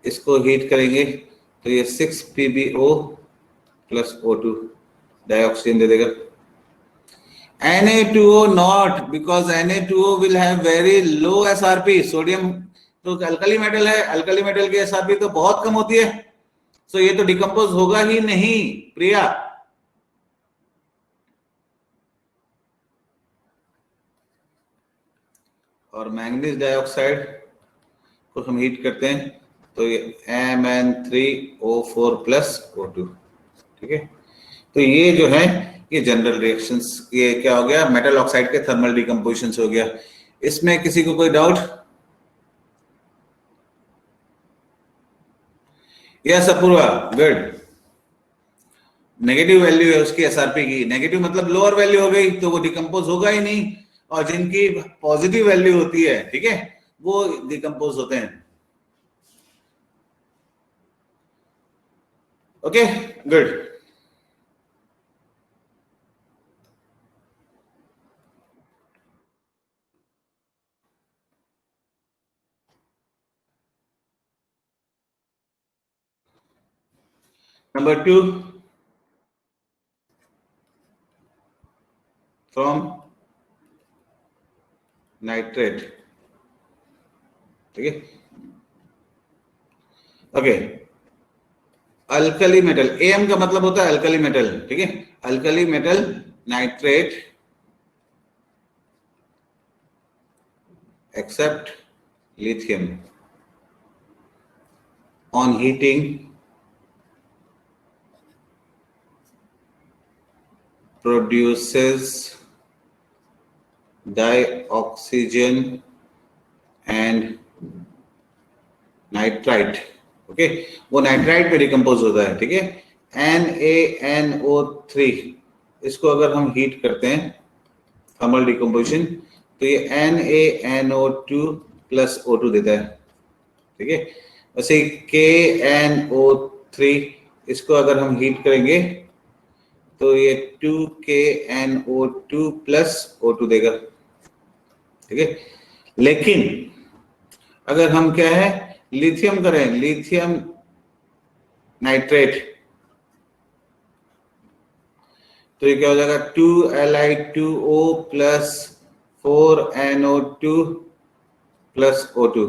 Speaker 1: इसको हीट करेंगे तो ये 6PbO प्लस O2, डाइऑक्सीन दे देगा। Na2O not, because Na2O will have very low SRP, sodium तो अल्कली मेटल है, अल्कली मेटल की SRP तो बहुत कम होती है, सो ये तो डिकम्पोज होगा ही नहीं प्रिया। और मैंगनीज डाइऑक्साइड को हम हीट करते हैं तो ये Mn3O4 प्लस O2, ठीक है। तो ये जो है ये जनरल रिएक्शंस, ये क्या हो गया, मेटल ऑक्साइड के थर्मल डिकम्पोजिशन हो गया। इसमें किसी को कोई doubt? Yes Apoorva, good. Negative value है उसकी एसआरपी की, नेगेटिव मतलब लोअर वैल्यू हो गई तो वो डिकम्पोज होगा ही नहीं, और जिनकी पॉजिटिव वैल्यू होती है, ठीक है, वो डिकम्पोज होते हैं। Okay, good. Number 2, from nitrate, ठीक है। ओके, अल्कली मेटल, एम का मतलब होता है अल्कली मेटल, ठीक है। Alkali metal nitrate except lithium on heating produces dioxygen and nitrite, okay, वो नाइट्राइट पे डिकम्पोज होता है, ठीक है। NaNO3, इसको अगर हम हीट करते हैं थर्मल डिकम्पोजिशन तो ये NaNO2 प्लस O2 देता है, ठीक है। वैसे KNO3, इसको अगर हम हीट करेंगे तो ये 2KNO2 प्लस O2 देगा, ठीक है। लेकिन अगर हम क्या है लिथियम करें, लिथियम नाइट्रेट, तो ये क्या हो जाएगा, 2Li2O plus 4NO2 plus O2,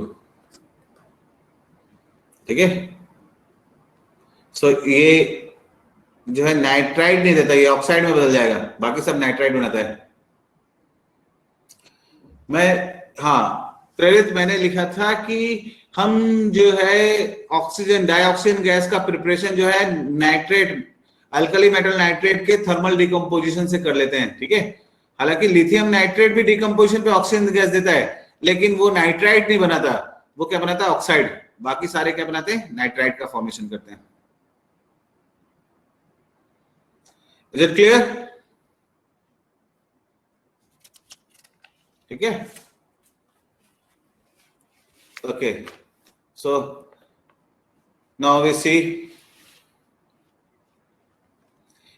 Speaker 1: ठीक है। सो ये जो है नाइट्राइट नहीं देता, ये ऑक्साइड में बदल जाएगा, बाकी सब नाइट्राइट बनाता है। मैं, हाँ प्रेरित, मैंने लिखा था कि हम जो है ऑक्सीजन डाइऑक्सीन गैस का प्रिपरेशन जो है नाइट्रेट, अल्कली मेटल नाइट्रेट के थर्मल डिकम्पोजिशन से कर लेते हैं, ठीक है। हालांकि लिथियम नाइट्रेट भी डिकम्पोजिशन पे ऑक्सीजन गैस देता है, लेकिन वो नाइट्राइट नहीं बनाता, वो क्या बनाता है, ऑक्साइड। बाकी सारे क्या बनाते हैं, नाइट्राइट का फॉर्मेशन करते हैं। Is it clear? ठीक है, ओके। सो नाउ वी सी,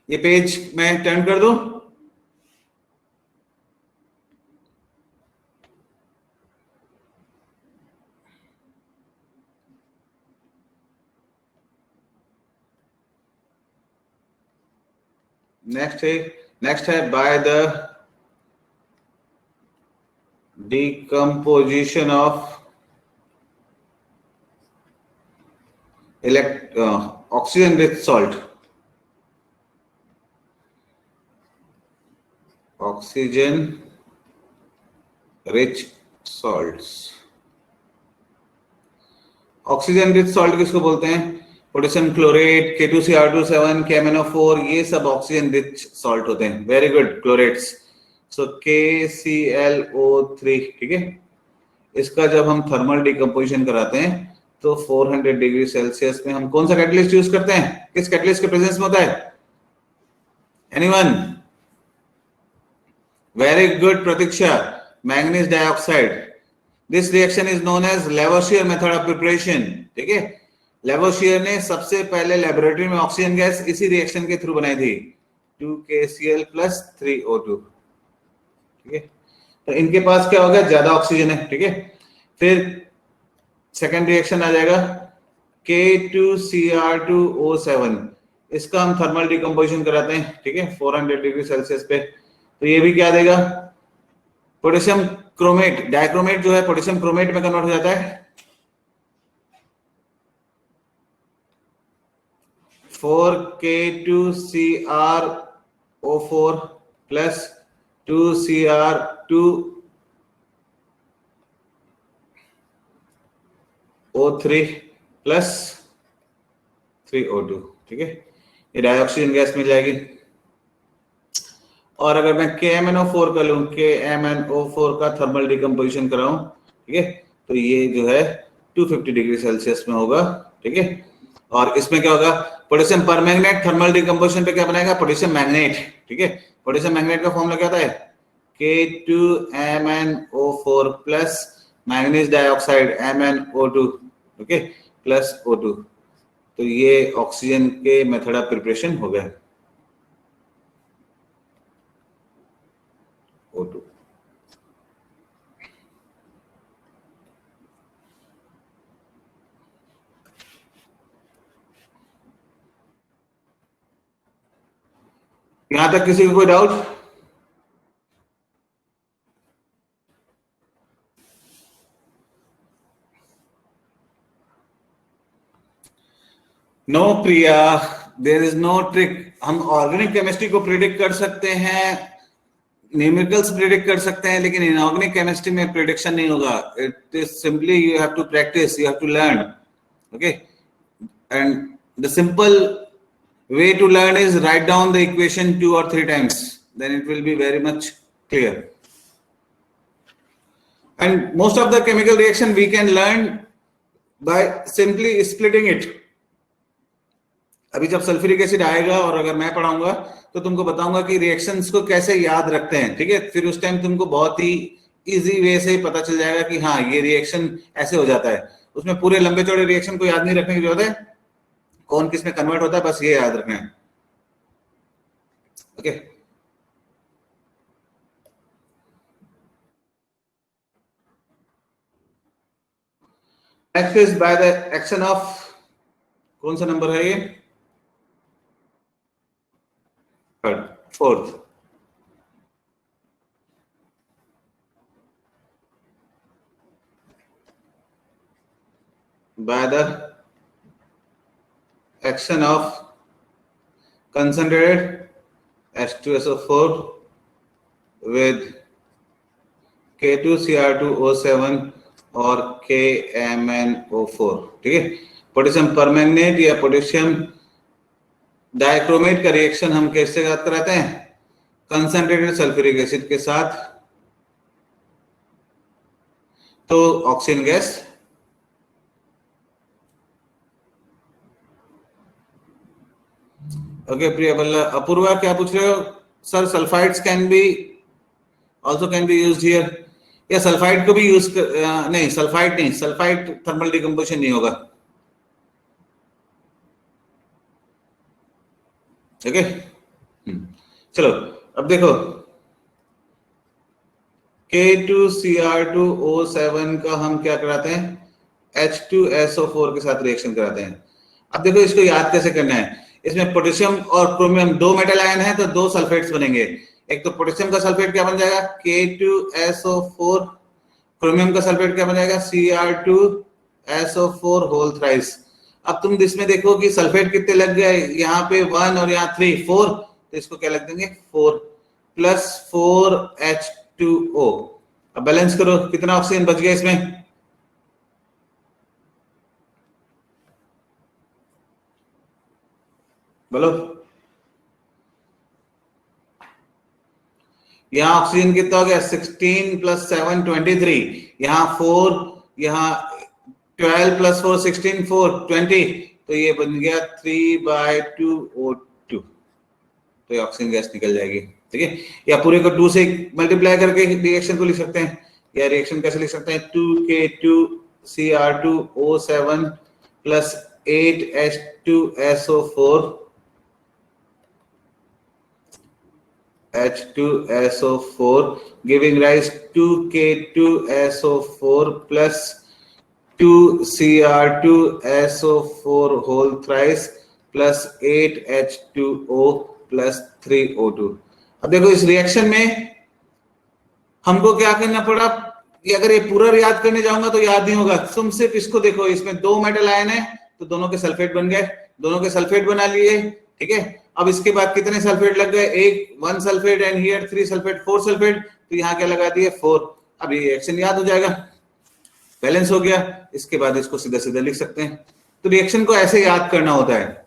Speaker 1: ये पेज मैं टर्न कर दूं? नेक्स्ट है by the decomposition of oxygen rich salt, oxygen rich salts। Oxygen rich salt किसको बोलते हैं, पोटेशियम क्लोरेट, K2Cr27, KMnO4, ये सब ऑक्सीजन रिच सॉल्ट होते हैं। Very good, क्लोरेट्स। सो KClO3, ठीक है। इसका जब हम थर्मल डिकम्पोजिशन कराते हैं तो 400 डिग्री सेल्सियस में हम कौन सा कैटलिस्ट यूज करते हैं? किस कैटलिस्ट के प्रेजेंस में होता है? Anyone? Very good Pratiksha, manganese dioxide. This reaction is known as Lavoisier method of preparation, ठीक है। लेवोशियर ने सबसे पहले लेबोरेटरी में ऑक्सीजन गैस इसी रिएक्शन के थ्रू बनाई थी, 2KCl + 3O2, ठीक है। तो इनके पास क्या होगा? ज्यादा ऑक्सीजन है, ठीक है। फिर सेकेंड रिएक्शन आ जाएगा K2Cr2O7, इसका हम थर्मल डिकम्पोजिशन कराते हैं, ठीक है, 400 डिग्री सेल्सियस पे। तो ये भी क्या देगा? पोटेशियम क्रोमेट, डाइक्रोमेट जो है पोटेशियम क्रोमेट में कन्वर्ट हो जाता है। 4K2Cr O4 + 2Cr2O3 + 3O2, ठीक है। ये डाइऑक्सीजन गैस मिल जाएगी। और अगर मैं KMnO4 का लूं, KMnO4 का थर्मल डिकम्पोजिशन कराऊं, ठीक है, तो ये जो है 250 डिग्री सेल्सियस में होगा, ठीक है। और इसमें क्या होगा? पोटेशियम परमैंगनेट थर्मल डिकम्पोजिशन पे क्या बनाएगा? पोटेशियम मैग्नेट, ठीक है। पोटेशियम मैग्नेट का फॉर्मूला क्या होता है? K2MnO4 + manganese dioxide MnO2, okay, + O2। तो ये ऑक्सीजन के मेथड ऑफ प्रिपरेशन हो गया, O2। यहां तक किसी को कोई doubt? No Priya, there is no trick. हम ऑर्गेनिक केमिस्ट्री को प्रिडिक्ट कर सकते हैं, न्यूमेरिकल्स प्रिडिक्ट कर सकते हैं, लेकिन इनऑर्गेनिक केमिस्ट्री में प्रिडिक्शन नहीं होगा। It is simply you have to practise, you have to learn, okay. And the simple way to learn is write down the equation 2 or 3 times, then it will be very much clear. And most of the chemical reaction we can learn by simply splitting it. अभी जब sulphuric acid आएगा और अगर मैं पढ़ाऊंगा तो तुमको बताऊंगा कि रिएक्शंस को कैसे याद रखते हैं, ठीक है। फिर उस टाइम तुमको बहुत ही इजी वे से पता चल जाएगा कि हाँ ये रिएक्शन ऐसे हो जाता है। उसमें पूरे लंबे चौड़े रिएक्शन को याद नहीं रखने की जरूरत है, कौन किस में कन्वर्ट होता है बस ये याद रखना है, okay. Next is by the action of, कौन सा नंबर है ये? Third, fourth. By the action of concentrated H2SO4 with K2Cr2O7 और KMnO4, ठीक है। पोटेशियम परमैंगनेट या पोटेशियम डाइक्रोमेट का रिएक्शन हम कैसे कराते हैं? कंसंट्रेटेड सल्फ्यूरिक एसिड के साथ। तो ऑक्सीजन गैस, ओके। प्रिया बल्ला, अपूर्वा क्या पूछ रहे हो? Sir sulphides can be also can be used here, या सल्फाइड को भी यूज नहीं, सल्फाइड नहीं, सल्फाइड थर्मल डिकम्पोजिशन नहीं होगा, ओके। चलो अब देखो, K2Cr2O7 का हम क्या कराते हैं? H2SO4 के साथ रिएक्शन कराते हैं। अब देखो इसको याद कैसे करना है। इसमें पोटेशियम और क्रोमियम दो मेटल आयन है तो दो सल्फेट्स बनेंगे। एक तो पोटेशियम का सल्फेट क्या बन जाएगा? K2SO4। क्रोमियम का सल्फेट क्या बन जाएगा? Cr2SO4 whole thrice. अब तुम इसमें देखो कि सल्फेट कितने लग गए, यहाँ पे 1 और यहाँ 3, 4, तो इसको क्या लग देंगे? 4 + 4H2O। अब बैलेंस करो कितना ऑक्सीजन बच गया इसमें? बोलो। यहाँ ऑक्सीजन कितना हो गया 16 + 7 23, यहाँ 4, यहाँ 12 + 4 16 4 20, तो ये बन गया 3/2 O2, तो ये ऑक्सीजन गैस निकल जाएगी। ठीक है, या पूरे को 2 से मल्टीप्लाई करके रिएक्शन को लिख सकते हैं, या रिएक्शन कैसे लिख सकते हैं 2K2Cr2O7 + 8H2SO4 H2SO4 giving rise to K2SO4 plus 2Cr2SO4 whole thrice plus 8H2O plus 3O2। अब देखो इस रिएक्शन में हमको क्या करना पड़ा, कि अगर ये पूरा याद करने जाऊंगा तो याद नहीं होगा। तुम सिर्फ इसको देखो, इसमें 2 मेटल आयन है तो दोनों के सल्फेट बन गए, दोनों के सल्फेट बना लिए। ठीक है, अब इसके बाद कितने सल्फेट लग गए, 1 sulphate and here 3 sulphate 4 sulphate, तो यहाँ क्या लगा दिए 4। अब ये रिएक्शन याद हो जाएगा, बैलेंस हो गया। इसके बाद इसको सीधा सीधा लिख सकते हैं। तो रिएक्शन को ऐसे याद करना होता है।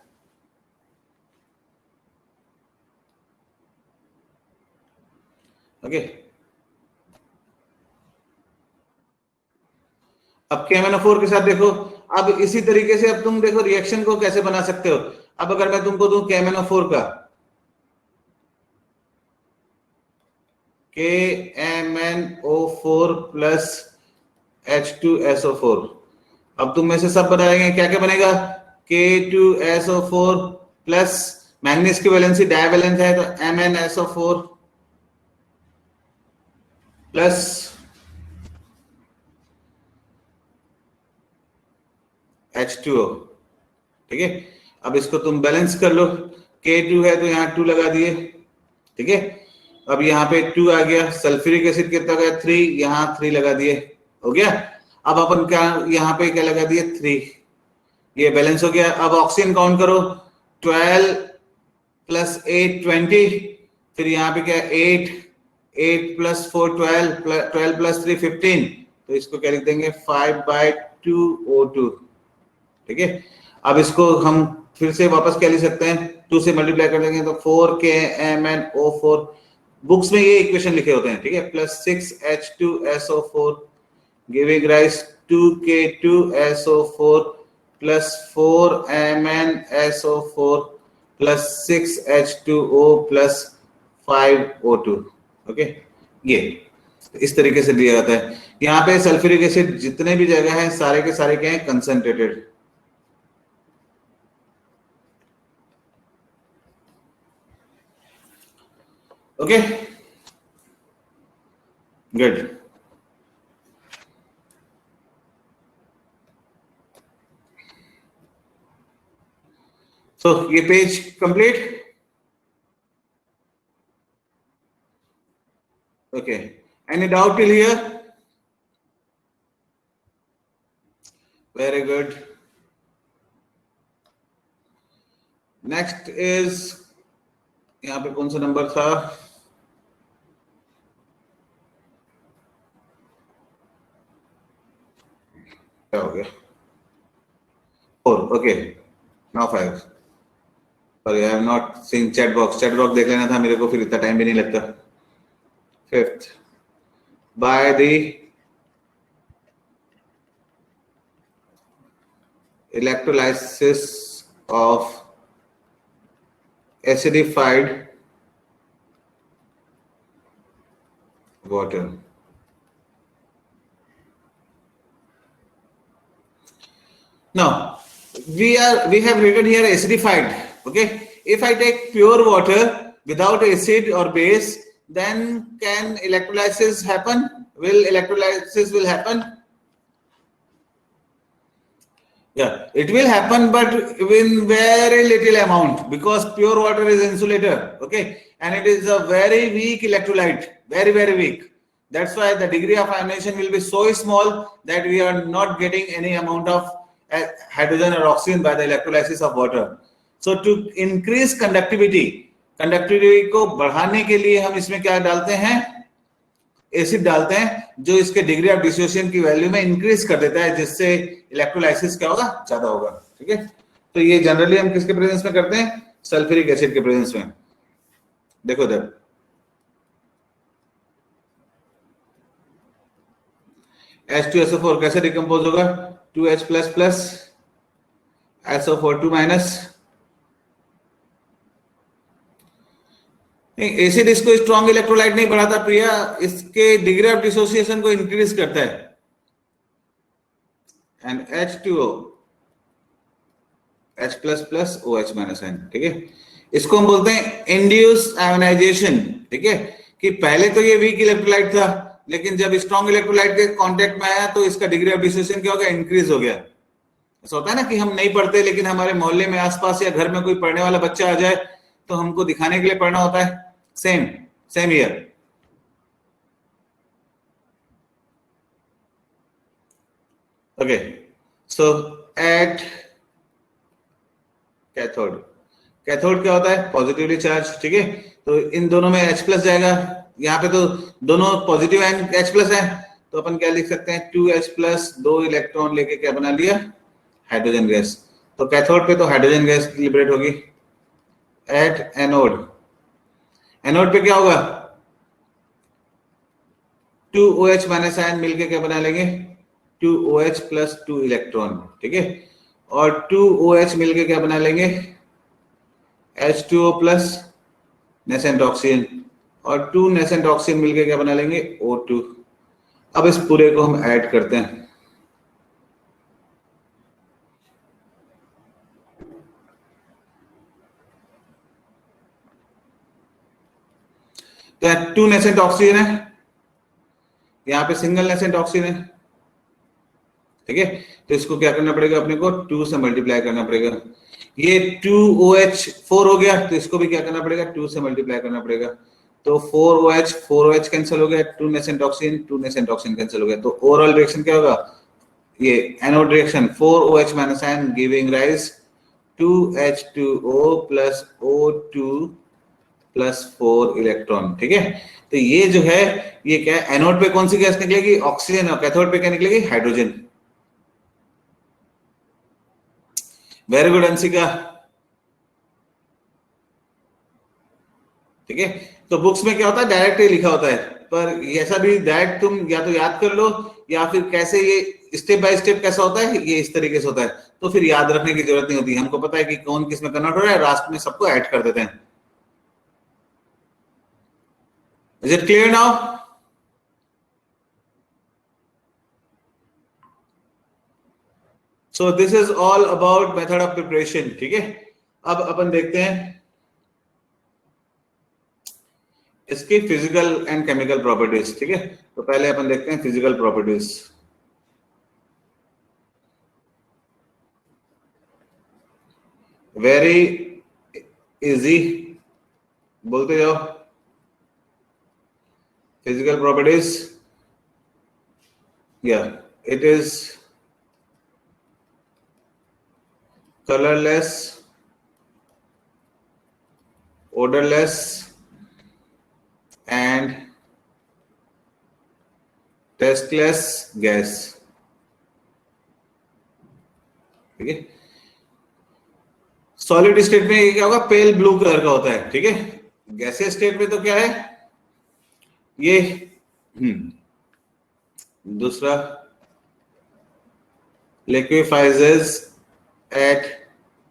Speaker 1: ओके, अब KMnO4 के साथ देखो, अब इसी तरीके से अब तुम देखो रिएक्शन को कैसे बना सकते हो। अब अगर मैं तुमको दूं KMnO4 का, KMnO4 plus H2SO4, अब तुम में से सब बताएंगे क्या क्या बनेगा। K2SO4 प्लस मैंगनीज की वैलेंसी डायवैलेंट है तो MnSO4 प्लस H2O। ठीक है, अब इसको तुम बैलेंस कर लो, K2 है तो यहाँ 2 लगा दिए। ठीक है, अब यहाँ पे 2 आ गया, सल्फ्यूरिक एसिड कितना गया 3, यहाँ 3 लगा दिए, हो गया। अब अपन क्या यहाँ पे क्या लगा दिए 3, ये बैलेंस हो गया। अब ऑक्सीजन काउंट करो, 12 + 8 20, फिर यहाँ पे क्या 8 + 4 12 + 3 15, तो इसको क्या लिख देंगे 5/2 O2। ठीक है, अब इसको हम फिर से वापस क्या लिख सकते हैं, 2 से मल्टीप्लाई कर देंगे तो 4 KMnO4, बुक्स में ये इक्वेशन लिखे होते हैं। ठीक है, plus 6 H2SO4 giving rise to K2SO4 plus 4 MnSO4 plus 6 H2O plus 5 O2। Okay, ये इस तरीके से दिया जाता है। यहाँ पे सल्फ्यूरिक एसिड जितने भी जगह है सारे के सारे क्या है कंसंट्रेटेड। Okay, good. So ये page complete. Okay, any doubt till here? Very good. Next is, यहाँ पे कौन सा नंबर था, क्या हो गया 4। Okay, now 5। Sorry, I have not seen chat box. Chat box देख लेना था मेरे को, फिर इतना टाइम भी नहीं लगता। 5th, by the electrolysis of acidified water. Now we have written here acidified. Okay, if I take pure water without acid or base, then can electrolysis happen? Will electrolysis happen? Yeah, it will happen, but in very little amount, because pure water is insulator. Okay, and it is a very weak electrolyte, very very weak. That's why the degree of ionization will be so small that we are not getting any amount of hydrogen or oxygen by the electrolysis of water. So to increase conductivity को बढ़ाने के लिए हम इसमें क्या डालते हैं, acid डालते हैं, जो इसके डिग्री ऑफ डिसोसिएशन की वैल्यू में इंक्रीज कर देता है, जिससे इलेक्ट्रोलाइसिस क्या होगा ज्यादा होगा। ठीक है, तो ये जनरली हम किसके प्रेजेंस में करते हैं, सल्फ्यूरिक एसिड के प्रेजेंस में। देखो इधर H2SO4 कैसे डिकम्पोज होगा, 2H plus plus SO4 2 minus. Acid इसको स्ट्रॉन्ग इलेक्ट्रोलाइट नहीं बढ़ाता प्रिया, इसके डिग्री ऑफ डिसोसिएशन को इंक्रीज करता है। And H2O H plus plus OH minus N, ठीक है। इसको हम बोलते हैं इंड्यूस आयोनाइजेशन, ठीक है, कि पहले तो ये वीक इलेक्ट्रोलाइट था, लेकिन जब स्ट्रॉन्ग इलेक्ट्रोलाइट के कांटेक्ट में आया तो इसका डिग्री ऑफ डिसोसिएशन क्या हो गया, इंक्रीज हो गया। ऐसा होता है ना कि हम नहीं पढ़ते लेकिन हमारे मोहल्ले में आसपास या घर में कोई पढ़ने वाला बच्चा आ जाए तो हमको दिखाने के लिए पढ़ना होता है। Same same year. Okay, so at cathode, cathode क्या होता है, पॉजिटिवली चार्ज, ठीक है। तो इन दोनों में H प्लस जाएगा, यहाँ पे तो दोनों पॉजिटिव एंड H प्लस है, तो अपन क्या लिख सकते हैं, 2H प्लस 2 इलेक्ट्रॉन लेके क्या बना लिया, हाइड्रोजन गैस। तो कैथोड पे तो हाइड्रोजन गैस लिबरेट होगी। एट एनोड, एनोड पे क्या होगा, 2OH माइनस आयन मिलके क्या बना लेंगे, 2OH प्लस 2 इलेक्ट्रॉन, ठीक है। और 2OH मिलके क्या बना लेंगे, H2O प्लस नेसेंट ऑक्सीजन, और 2 नेसेंट ऑक्सीजन मिलके क्या बना लेंगे, O2। अब इस पूरे को हम ऐड करते हैं, तो 2 नेसेंट ऑक्सीजन है, यहाँ पे सिंगल नेसेंट ऑक्सीजन है, ठीक है। तो इसको क्या करना पड़ेगा, अपने को 2 से मल्टीप्लाई करना पड़ेगा। ये 2OH4 हो गया, तो इसको भी क्या करना पड़ेगा, 2 से मल्टीप्लाई करना पड़ेगा। तो 4OH कैंसिल हो गया, 2 नेसेंट ऑक्सीजन कैंसिल हो गया। तो ओवरऑल रिएक्शन क्या होगा, ये anode reaction 4OH minus ion giving rise 2H2O plus O2 plus 4 electron, ठीक है। तो ये जो है, ये क्या है, एनोड पे कौन सी गैस निकलेगी, ऑक्सीजन, और कैथोड पे क्या निकलेगी, हाइड्रोजन। वेरी गुड अंशिका, ठीक है। तो बुक्स में क्या होता है, डायरेक्ट ही लिखा होता है, पर ऐसा भी डायरेक्ट तुम या तो याद कर लो, या फिर कैसे ये स्टेप बाय स्टेप कैसा होता है, ये इस तरीके से होता है, तो फिर याद रखने की जरूरत नहीं होती, हमको पता है कि कौन किस में कन्वर्ट हो रहा है, लास्ट में सबको ऐड कर देते हैं। Is it clear now? So this is all about method of preparation, ठीक है। अब अपन देखते हैं इसकी फिजिकल एंड केमिकल प्रॉपर्टीज, ठीक है। तो पहले अपन देखते हैं फिजिकल प्रॉपर्टीज। वेरी इजी, बोलते जाओ, फिजिकल प्रॉपर्टीज। या it is colorless, odorless and tasteless gas, ठीक है। सॉलिड स्टेट में ये क्या होगा, पेल ब्लू कलर का होता है, ठीक है। गैसियस स्टेट में तो क्या है ये, दूसरा liquefies at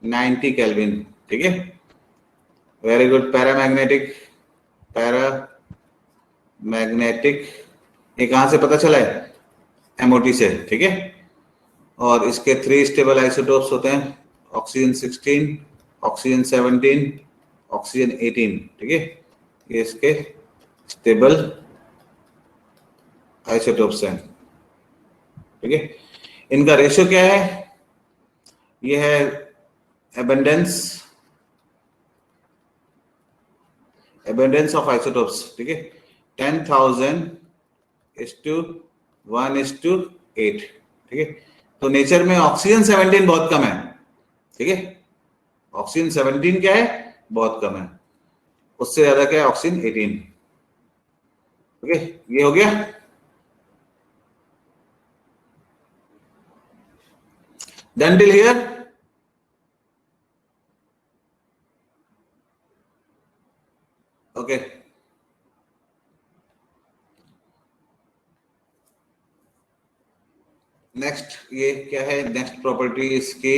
Speaker 1: 90 केल्विन, ठीक है। वेरी गुड, पैरामैग्नेटिक, ये कहां से पता चला है, MOT से, ठीक है। और इसके 3 स्टेबल आइसोटोप्स होते हैं, ऑक्सीजन 16, ऑक्सीजन 17, ऑक्सीजन 18, ठीक है। ये इसके स्टेबल आइसोटोप्स हैं, ठीक है। इनका रेशियो क्या है, ये है एबंडेंस ऑफ आइसोटोप्स, ठीक है, 10,000:1:8, ठीक है। तो नेचर में ऑक्सीजन 17 बहुत कम है, ठीक है। ऑक्सीजन 17 क्या है, बहुत कम है, उससे ज्यादा क्या है, ऑक्सीजन 18, ओके। ये हो गया। Done till here? Okay, next ये क्या है, नेक्स्ट प्रॉपर्टी इसकी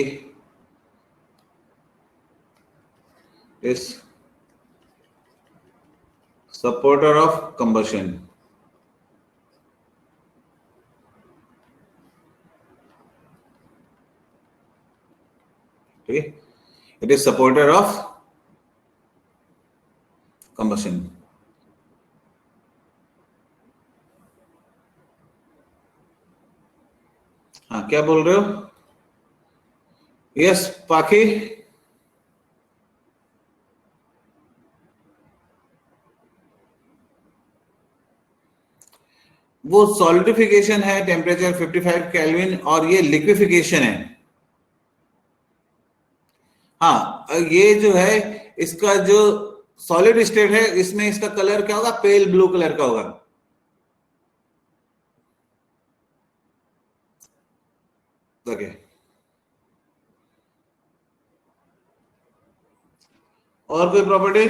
Speaker 1: इस सपोर्टर ऑफ कंबशन, ठीक है, it is supporter of combustion. हाँ, क्या बोल रहे हो? यस पाखी, वो सॉलिडिफिकेशन है टेम्परेचर 55 केल्विन और ये लिक्विफिकेशन है। हाँ, ये जो है इसका जो सॉलिड स्टेट है इसमें इसका कलर क्या होगा, पेल ब्लू कलर का होगा। ओके, और कोई प्रॉपर्टी?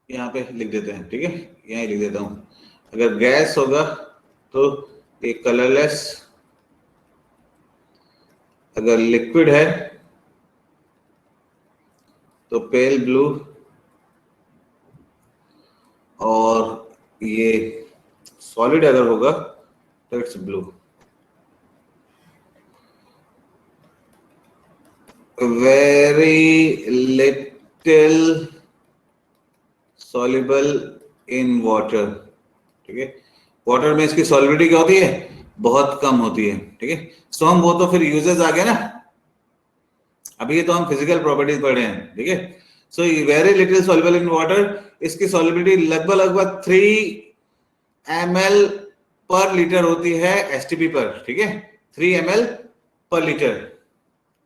Speaker 1: यहाँ पे लिख देते हैं, ठीक है, यहीं लिख देता हूं। अगर गैस होगा तो ये कलरलेस, अगर लिक्विड है तो पेल ब्लू, और ये सॉलिड अगर होगा तो it's blue. Very little soluble in water, ठीक है, वाटर में इसकी सॉल्युबिलिटी क्या होती है, बहुत कम होती है, ठीक है। सो हम वो तो फिर यूजेस आ गए ना, अभी ये तो हम फिजिकल प्रॉपर्टीज पढ़ रहे हैं, ठीक है। So very little soluble in water, इसकी सॉल्युबिलिटी लगभग 3 ml पर लीटर होती है एसटीपी पर, ठीक है, 3 ml पर लीटर,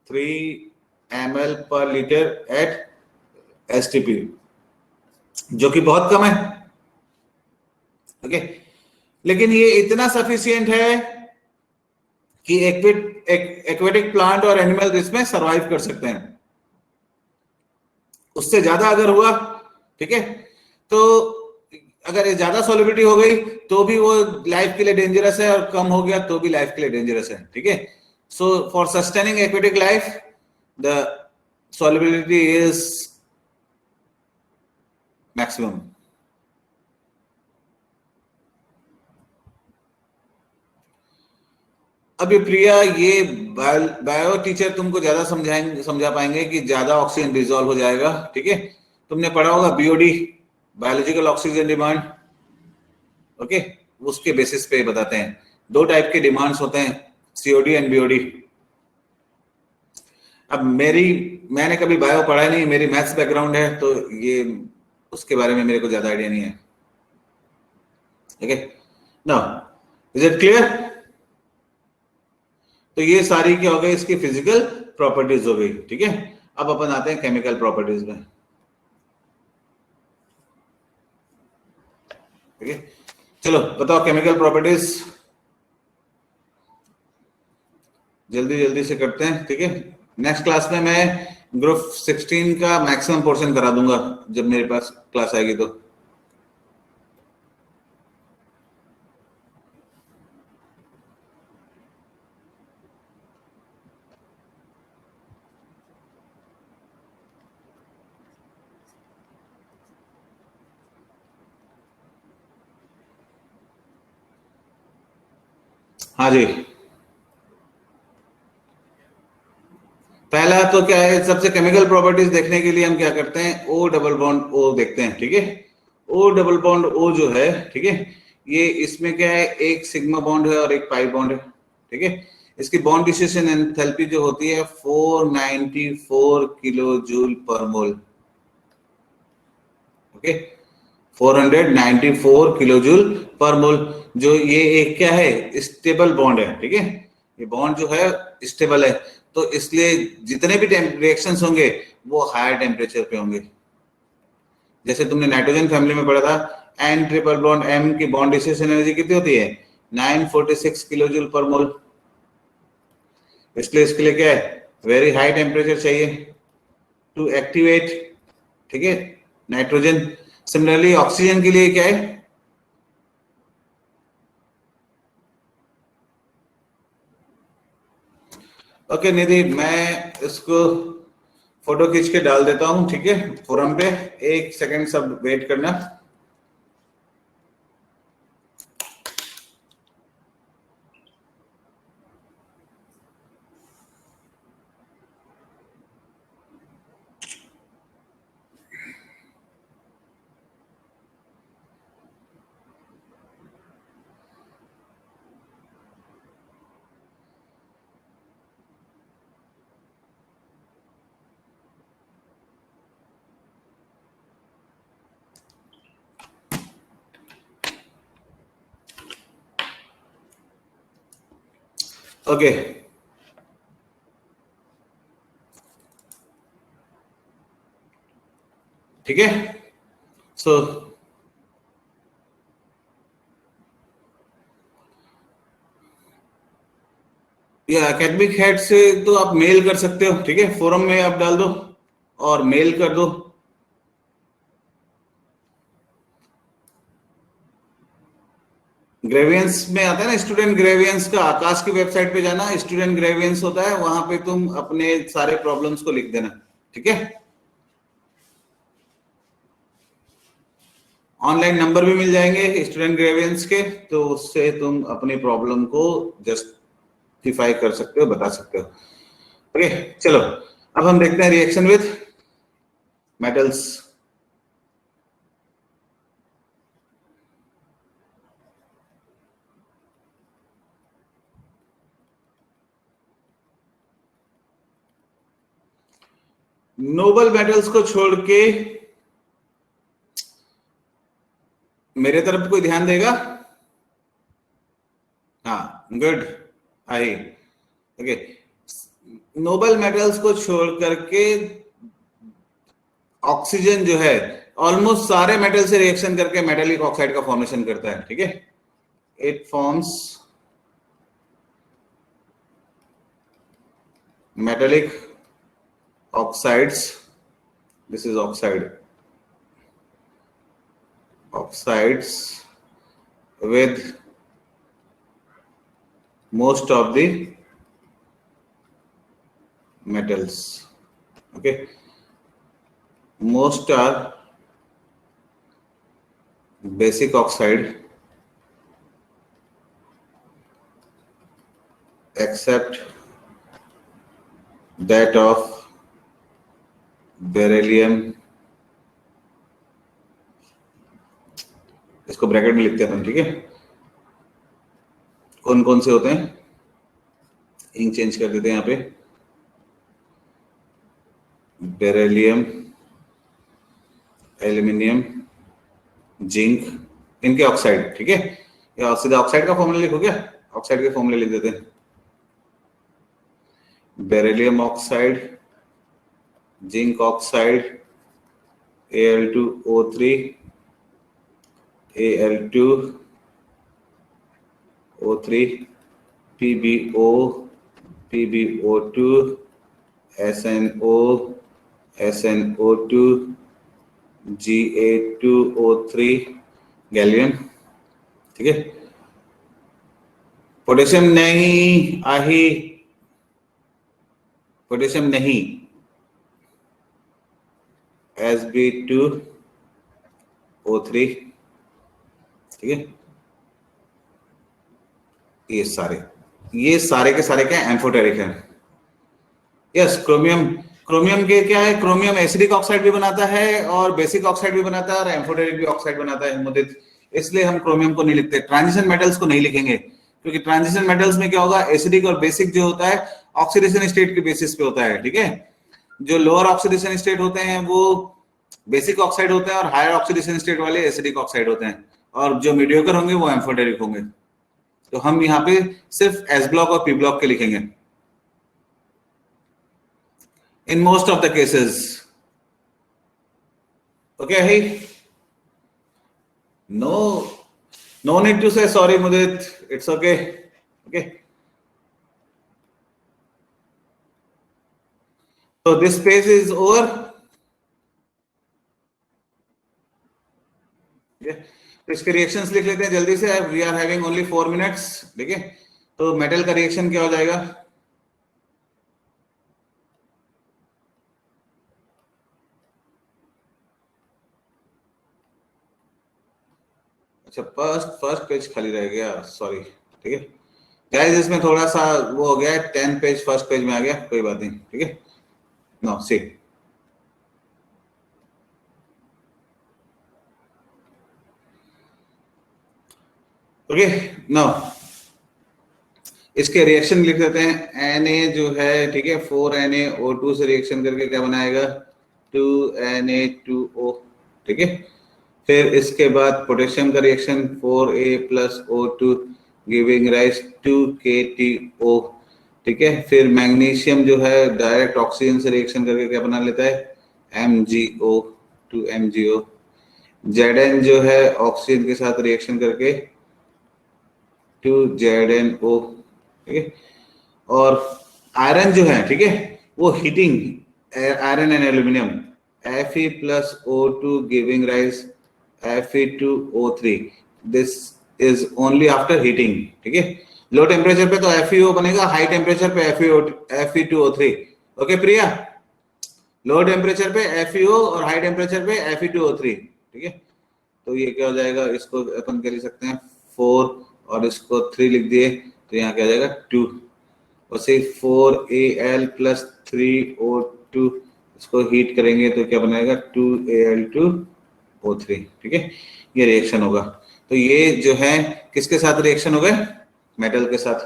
Speaker 1: 3 ml पर लीटर एट एसटीपी, जो कि बहुत कम है, ओके। लेकिन ये इतना सफिशियंट है कि एक्वेटिक प्लांट और एनिमल इसमें सरवाइव कर सकते हैं। उससे ज्यादा अगर हुआ, ठीक है, तो अगर ज्यादा सॉल्युबिलिटी हो गई तो भी वो लाइफ के लिए डेंजरस है, और कम हो गया तो भी लाइफ के लिए डेंजरस है, ठीक है। So for sustaining aquatic life the solubility is maximum. अभी प्रिया, ये बायो टीचर तुमको ज्यादा समझा पाएंगे कि ज्यादा ऑक्सीजन डिसॉल्व हो जाएगा, ठीक है। तुमने पढ़ा होगा BOD, biological oxygen demand, okay, उसके बेसिस पे बताते हैं। 2 टाइप के डिमांड्स होते हैं, सीओडी एंड बीओडी। अब मैंने कभी बायो पढ़ा नहीं, मेरी मैथ्स बैकग्राउंड है, तो ये उसके बारे में मेरे को ज्यादा आइडिया नहीं है, ठीक है। Now is it clear? तो ये सारी क्या हो गई, इसकी फिजिकल प्रॉपर्टीज हो गई, ठीक है। अब अपन आते हैं केमिकल प्रॉपर्टीज में, ठीक है। चलो बताओ केमिकल प्रॉपर्टीज, जल्दी जल्दी से करते हैं, ठीक है। नेक्स्ट क्लास में मैं ग्रुप 16 का मैक्सिमम पोर्शन करा दूंगा जब मेरे पास क्लास आएगी तो। हाँ जी, पहला तो क्या है, सबसे केमिकल प्रॉपर्टीज देखने के लिए हम क्या करते हैं, ओ डबल बॉन्ड ओ देखते हैं, ठीक है। ओ डबल बॉन्ड ओ जो है, ठीक है, ये इसमें क्या है, एक सिग्मा बॉन्ड है और एक पाई बॉन्ड है, ठीक है। इसकी बॉन्ड डिस्ट्रीब्यूशन एंथैल्पी जो होती है 494 किलो जूल पर मोल, ओके, 494 किलो जूल पर मोल। जो ये एक क्या है, स्टेबल बॉन्ड है, ठीक है, ये बॉन्ड जो है स्टेबल है, तो इसलिए जितने भी रिएक्शंस होंगे वो हायर टेम्परेचर पे होंगे। जैसे तुमने नाइट्रोजन फैमिली में पढ़ा था, एन ट्रिपल बॉन्ड एम की बॉन्ड डिस्ट्रीब्यूशन एनर्जी कितनी होती है, 946 किलो जूल पर मोल। इसलिए इसके लिए क्या है, वेरी हाई टेम्परेचर चाहिए टू एक्टिवेट, ठीक है, नाइट्रोजन। सिमिलरली ऑक्सीजन के लिए क्या है, ओके निधि, मैं इसको फोटो खींच के डाल देता हूं, ठीक है, फोरम पे। एक सेकंड सब वेट करना। ओके, ठीक है। सो ये एकेडमिक हेड से तो आप मेल कर सकते हो, ठीक है, फोरम में आप डाल दो और मेल कर दो। ग्रेवियंस में आता है ना, स्टूडेंट ग्रेवियंस का, आकाश की वेबसाइट पे जाना, स्टूडेंट ग्रेवियंस होता है, वहां पे तुम अपने सारे प्रॉब्लम्स को लिख देना, ठीक है। ऑनलाइन नंबर भी मिल जाएंगे स्टूडेंट ग्रेवियंस के, तो उससे तुम अपनी प्रॉब्लम को जस्टिफाई कर सकते हो, बता सकते हो। ओके, चलो अब हम देखते हैं reaction with metals. Noble metals को छोड़ के मेरे तरफ कोई ध्यान देगा? हाँ, गुड, आई, ओके। नोबल मेटल्स को छोड़ करके ऑक्सीजन जो है ऑलमोस्ट सारे मेटल से रिएक्शन करके मेटालिक ऑक्साइड का फॉर्मेशन करता है, ठीक है। It forms metallic oxides, this is oxides with most of the metals, okay, most are basic oxide except that of beryllium, इसको ब्रैकेट में लिखते हैं हम, ठीक है। कौन कौन से होते हैं, इंक चेंज कर देते हैं यहाँ पे, बेरिलियम, एल्यूमिनियम, जिंक, इनके ऑक्साइड, ठीक है। या सीधा ऑक्साइड का फॉर्मूला लिखो क्या, ऑक्साइड के फॉर्मूले लिख देते हैं। Beryllium oxide, zinc oxide, Al2O3, Al2O3, PbO, PbO2, SnO, SnO2, Ga2O3, gallium, ठीक है। पोटेशियम नहीं, आही, पोटेशियम नहीं, Sb2O3, ठीक है। ये सारे के सारे क्या, एम्फोटेरिक है। यस, क्रोमियम, क्रोमियम के क्या है, क्रोमियम एसिडिक ऑक्साइड भी बनाता है और बेसिक ऑक्साइड भी बनाता है और एम्फोटेरिक भी ऑक्साइड बनाता है, मुदित। इसलिए हम क्रोमियम को नहीं लिखते, ट्रांजिशन मेटल्स को नहीं लिखेंगे, क्योंकि ट्रांजिशन मेटल्स में क्या होगा, एसिडिक और बेसिक जो होता है ऑक्सीडेशन स्टेट के बेसिस पे होता है, ठीक है। जो लोअर ऑक्सीडेशन स्टेट होते हैं वो बेसिक ऑक्साइड होते हैं और हायर ऑक्सीडेशन स्टेट वाले एसिडिक ऑक्साइड होते हैं, और जो मीडियोकर होंगे वो एम्फोटेरिक होंगे। तो हम यहाँ पे सिर्फ एस ब्लॉक और पी ब्लॉक के लिखेंगे in most of the cases, okay. Hey, no need to say sorry, Mudit, it's okay, okay. So this page is over. तो इसके रिएक्शंस लिख लेते हैं जल्दी से. We are having only 4 minutes. ठीक है, तो मेटल का रिएक्शन क्या हो जाएगा? अच्छा, फर्स्ट पेज खाली रह गया, सॉरी. ठीक है गाइस, इसमें थोड़ा सा वो हो गया है, 10 पेज फर्स्ट पेज में आ गया, कोई बात नहीं. ठीक है, नो सी. ओके, नो इसके रिएक्शन लिख देते हैं. Na जो है, ठीक है, 4Na O2 से रिएक्शन करके क्या बनाएगा? 2Na2O. ठीक है, फिर इसके बाद पोटेशियम का reaction 4A+O2 giving rise to KTO. ठीक है, फिर मैग्नीशियम जो है डायरेक्ट ऑक्सीजन से रिएक्शन करके क्या बना लेता है? MgO, 2MgO. Zn जो है ऑक्सीजन के साथ रिएक्शन करके 2ZnO. ठीक है, और आयरन जो है, ठीक है, वो heating iron and aluminium Fe+O2 giving rise Fe2O3. This is only after heating. ठीक है, लो टेम्परेचर पे तो FeO बनेगा, हाई टेम्परेचर पे Fe2O3. ओके प्रिया, लो टेम्परेचर पे FeO और हाई टेम्परेचर पे Fe2O3. ठीक है, तो ये क्या हो जाएगा? इसको अपन क्या लिख सकते हैं? 4 और इसको 3 लिख दिए, तो यहाँ क्या आ जाएगा? 2. और से 4Al+3O2 इसको हीट करेंगे तो क्या बनाएगा? 2Al2O3. ठीक है, ये रिएक्शन होगा. तो ये जो है किसके साथ रिएक्शन हो गए? मेटल के साथ.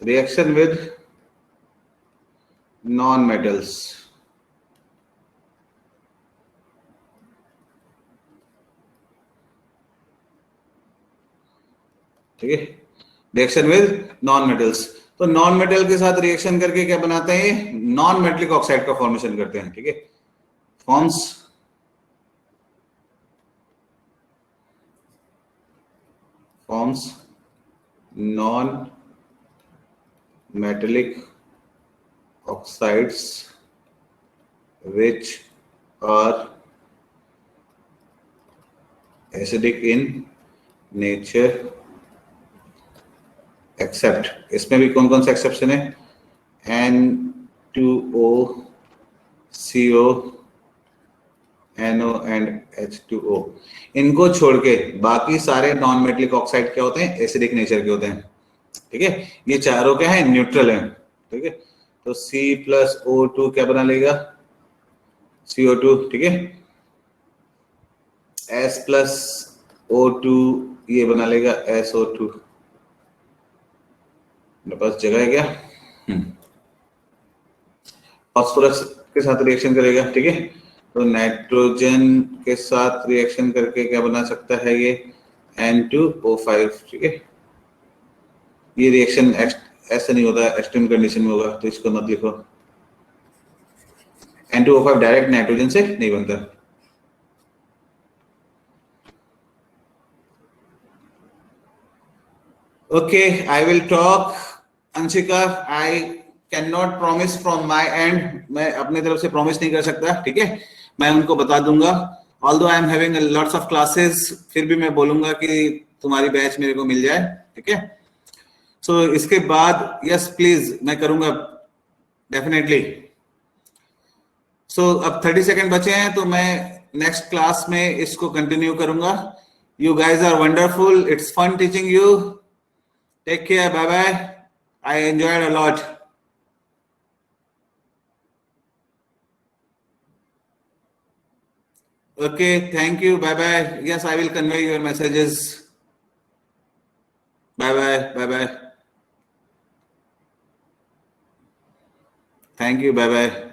Speaker 1: Reaction with non metals. ठीक है, रिएक्शन विद नॉन मेटल्स. तो नॉन मेटल के साथ रिएक्शन करके क्या बनाते हैं? नॉन मेटलिक ऑक्साइड का फॉर्मेशन करते हैं. ठीक है, forms non metallic oxides which are acidic in nature except, इसमें भी कौन कौन सा एक्सेप्शन है? N2O, CO, NO and H2O. इनको छोड़ के बाकी सारे नॉन मेटलिक ऑक्साइड क्या होते हैं? एसिडिक नेचर के होते हैं. ठीक है, ये चारों क्या है? न्यूट्रल है. ठीक है, तो C+O2 क्या बना लेगा? CO2. ठीक है, S+O2 ये बना लेगा SO2. मेरे पास जगह है क्या? फास्फोरस के साथ रिएक्शन करेगा. ठीक है, तो नाइट्रोजन के साथ रिएक्शन करके क्या बना सकता है? ये N2O5. ठीक है, ये रिएक्शन ऐसा नहीं होता, एक्सट्रीम कंडीशन में होगा, तो इसको मत लिखो. N2O5 डायरेक्ट नाइट्रोजन से नहीं बनता. Okay, I will talk. Anshika, I can not promise from my and. मैं अपनी तरफ से प्रॉमिस नहीं कर सकता. ठीक है, मैं उनको बता दूंगा. Although I am having lots of classes, फिर भी मैं बोलूंगा कि तुम्हारी बैच मेरे को मिल जाए. ठीक है, सो इसके बाद यस प्लीज मैं करूंगा डेफिनेटली. सो अब 30 सेकंड बचे हैं, तो मैं नेक्स्ट क्लास में इसको कंटिन्यू करूंगा. You guys are wonderful, it's fun teaching you. Take care, bye bye. I enjoyed a lot. Okay, thank you. Bye bye. Yes, I will convey your messages. Bye bye. Bye bye. Thank you. Bye bye.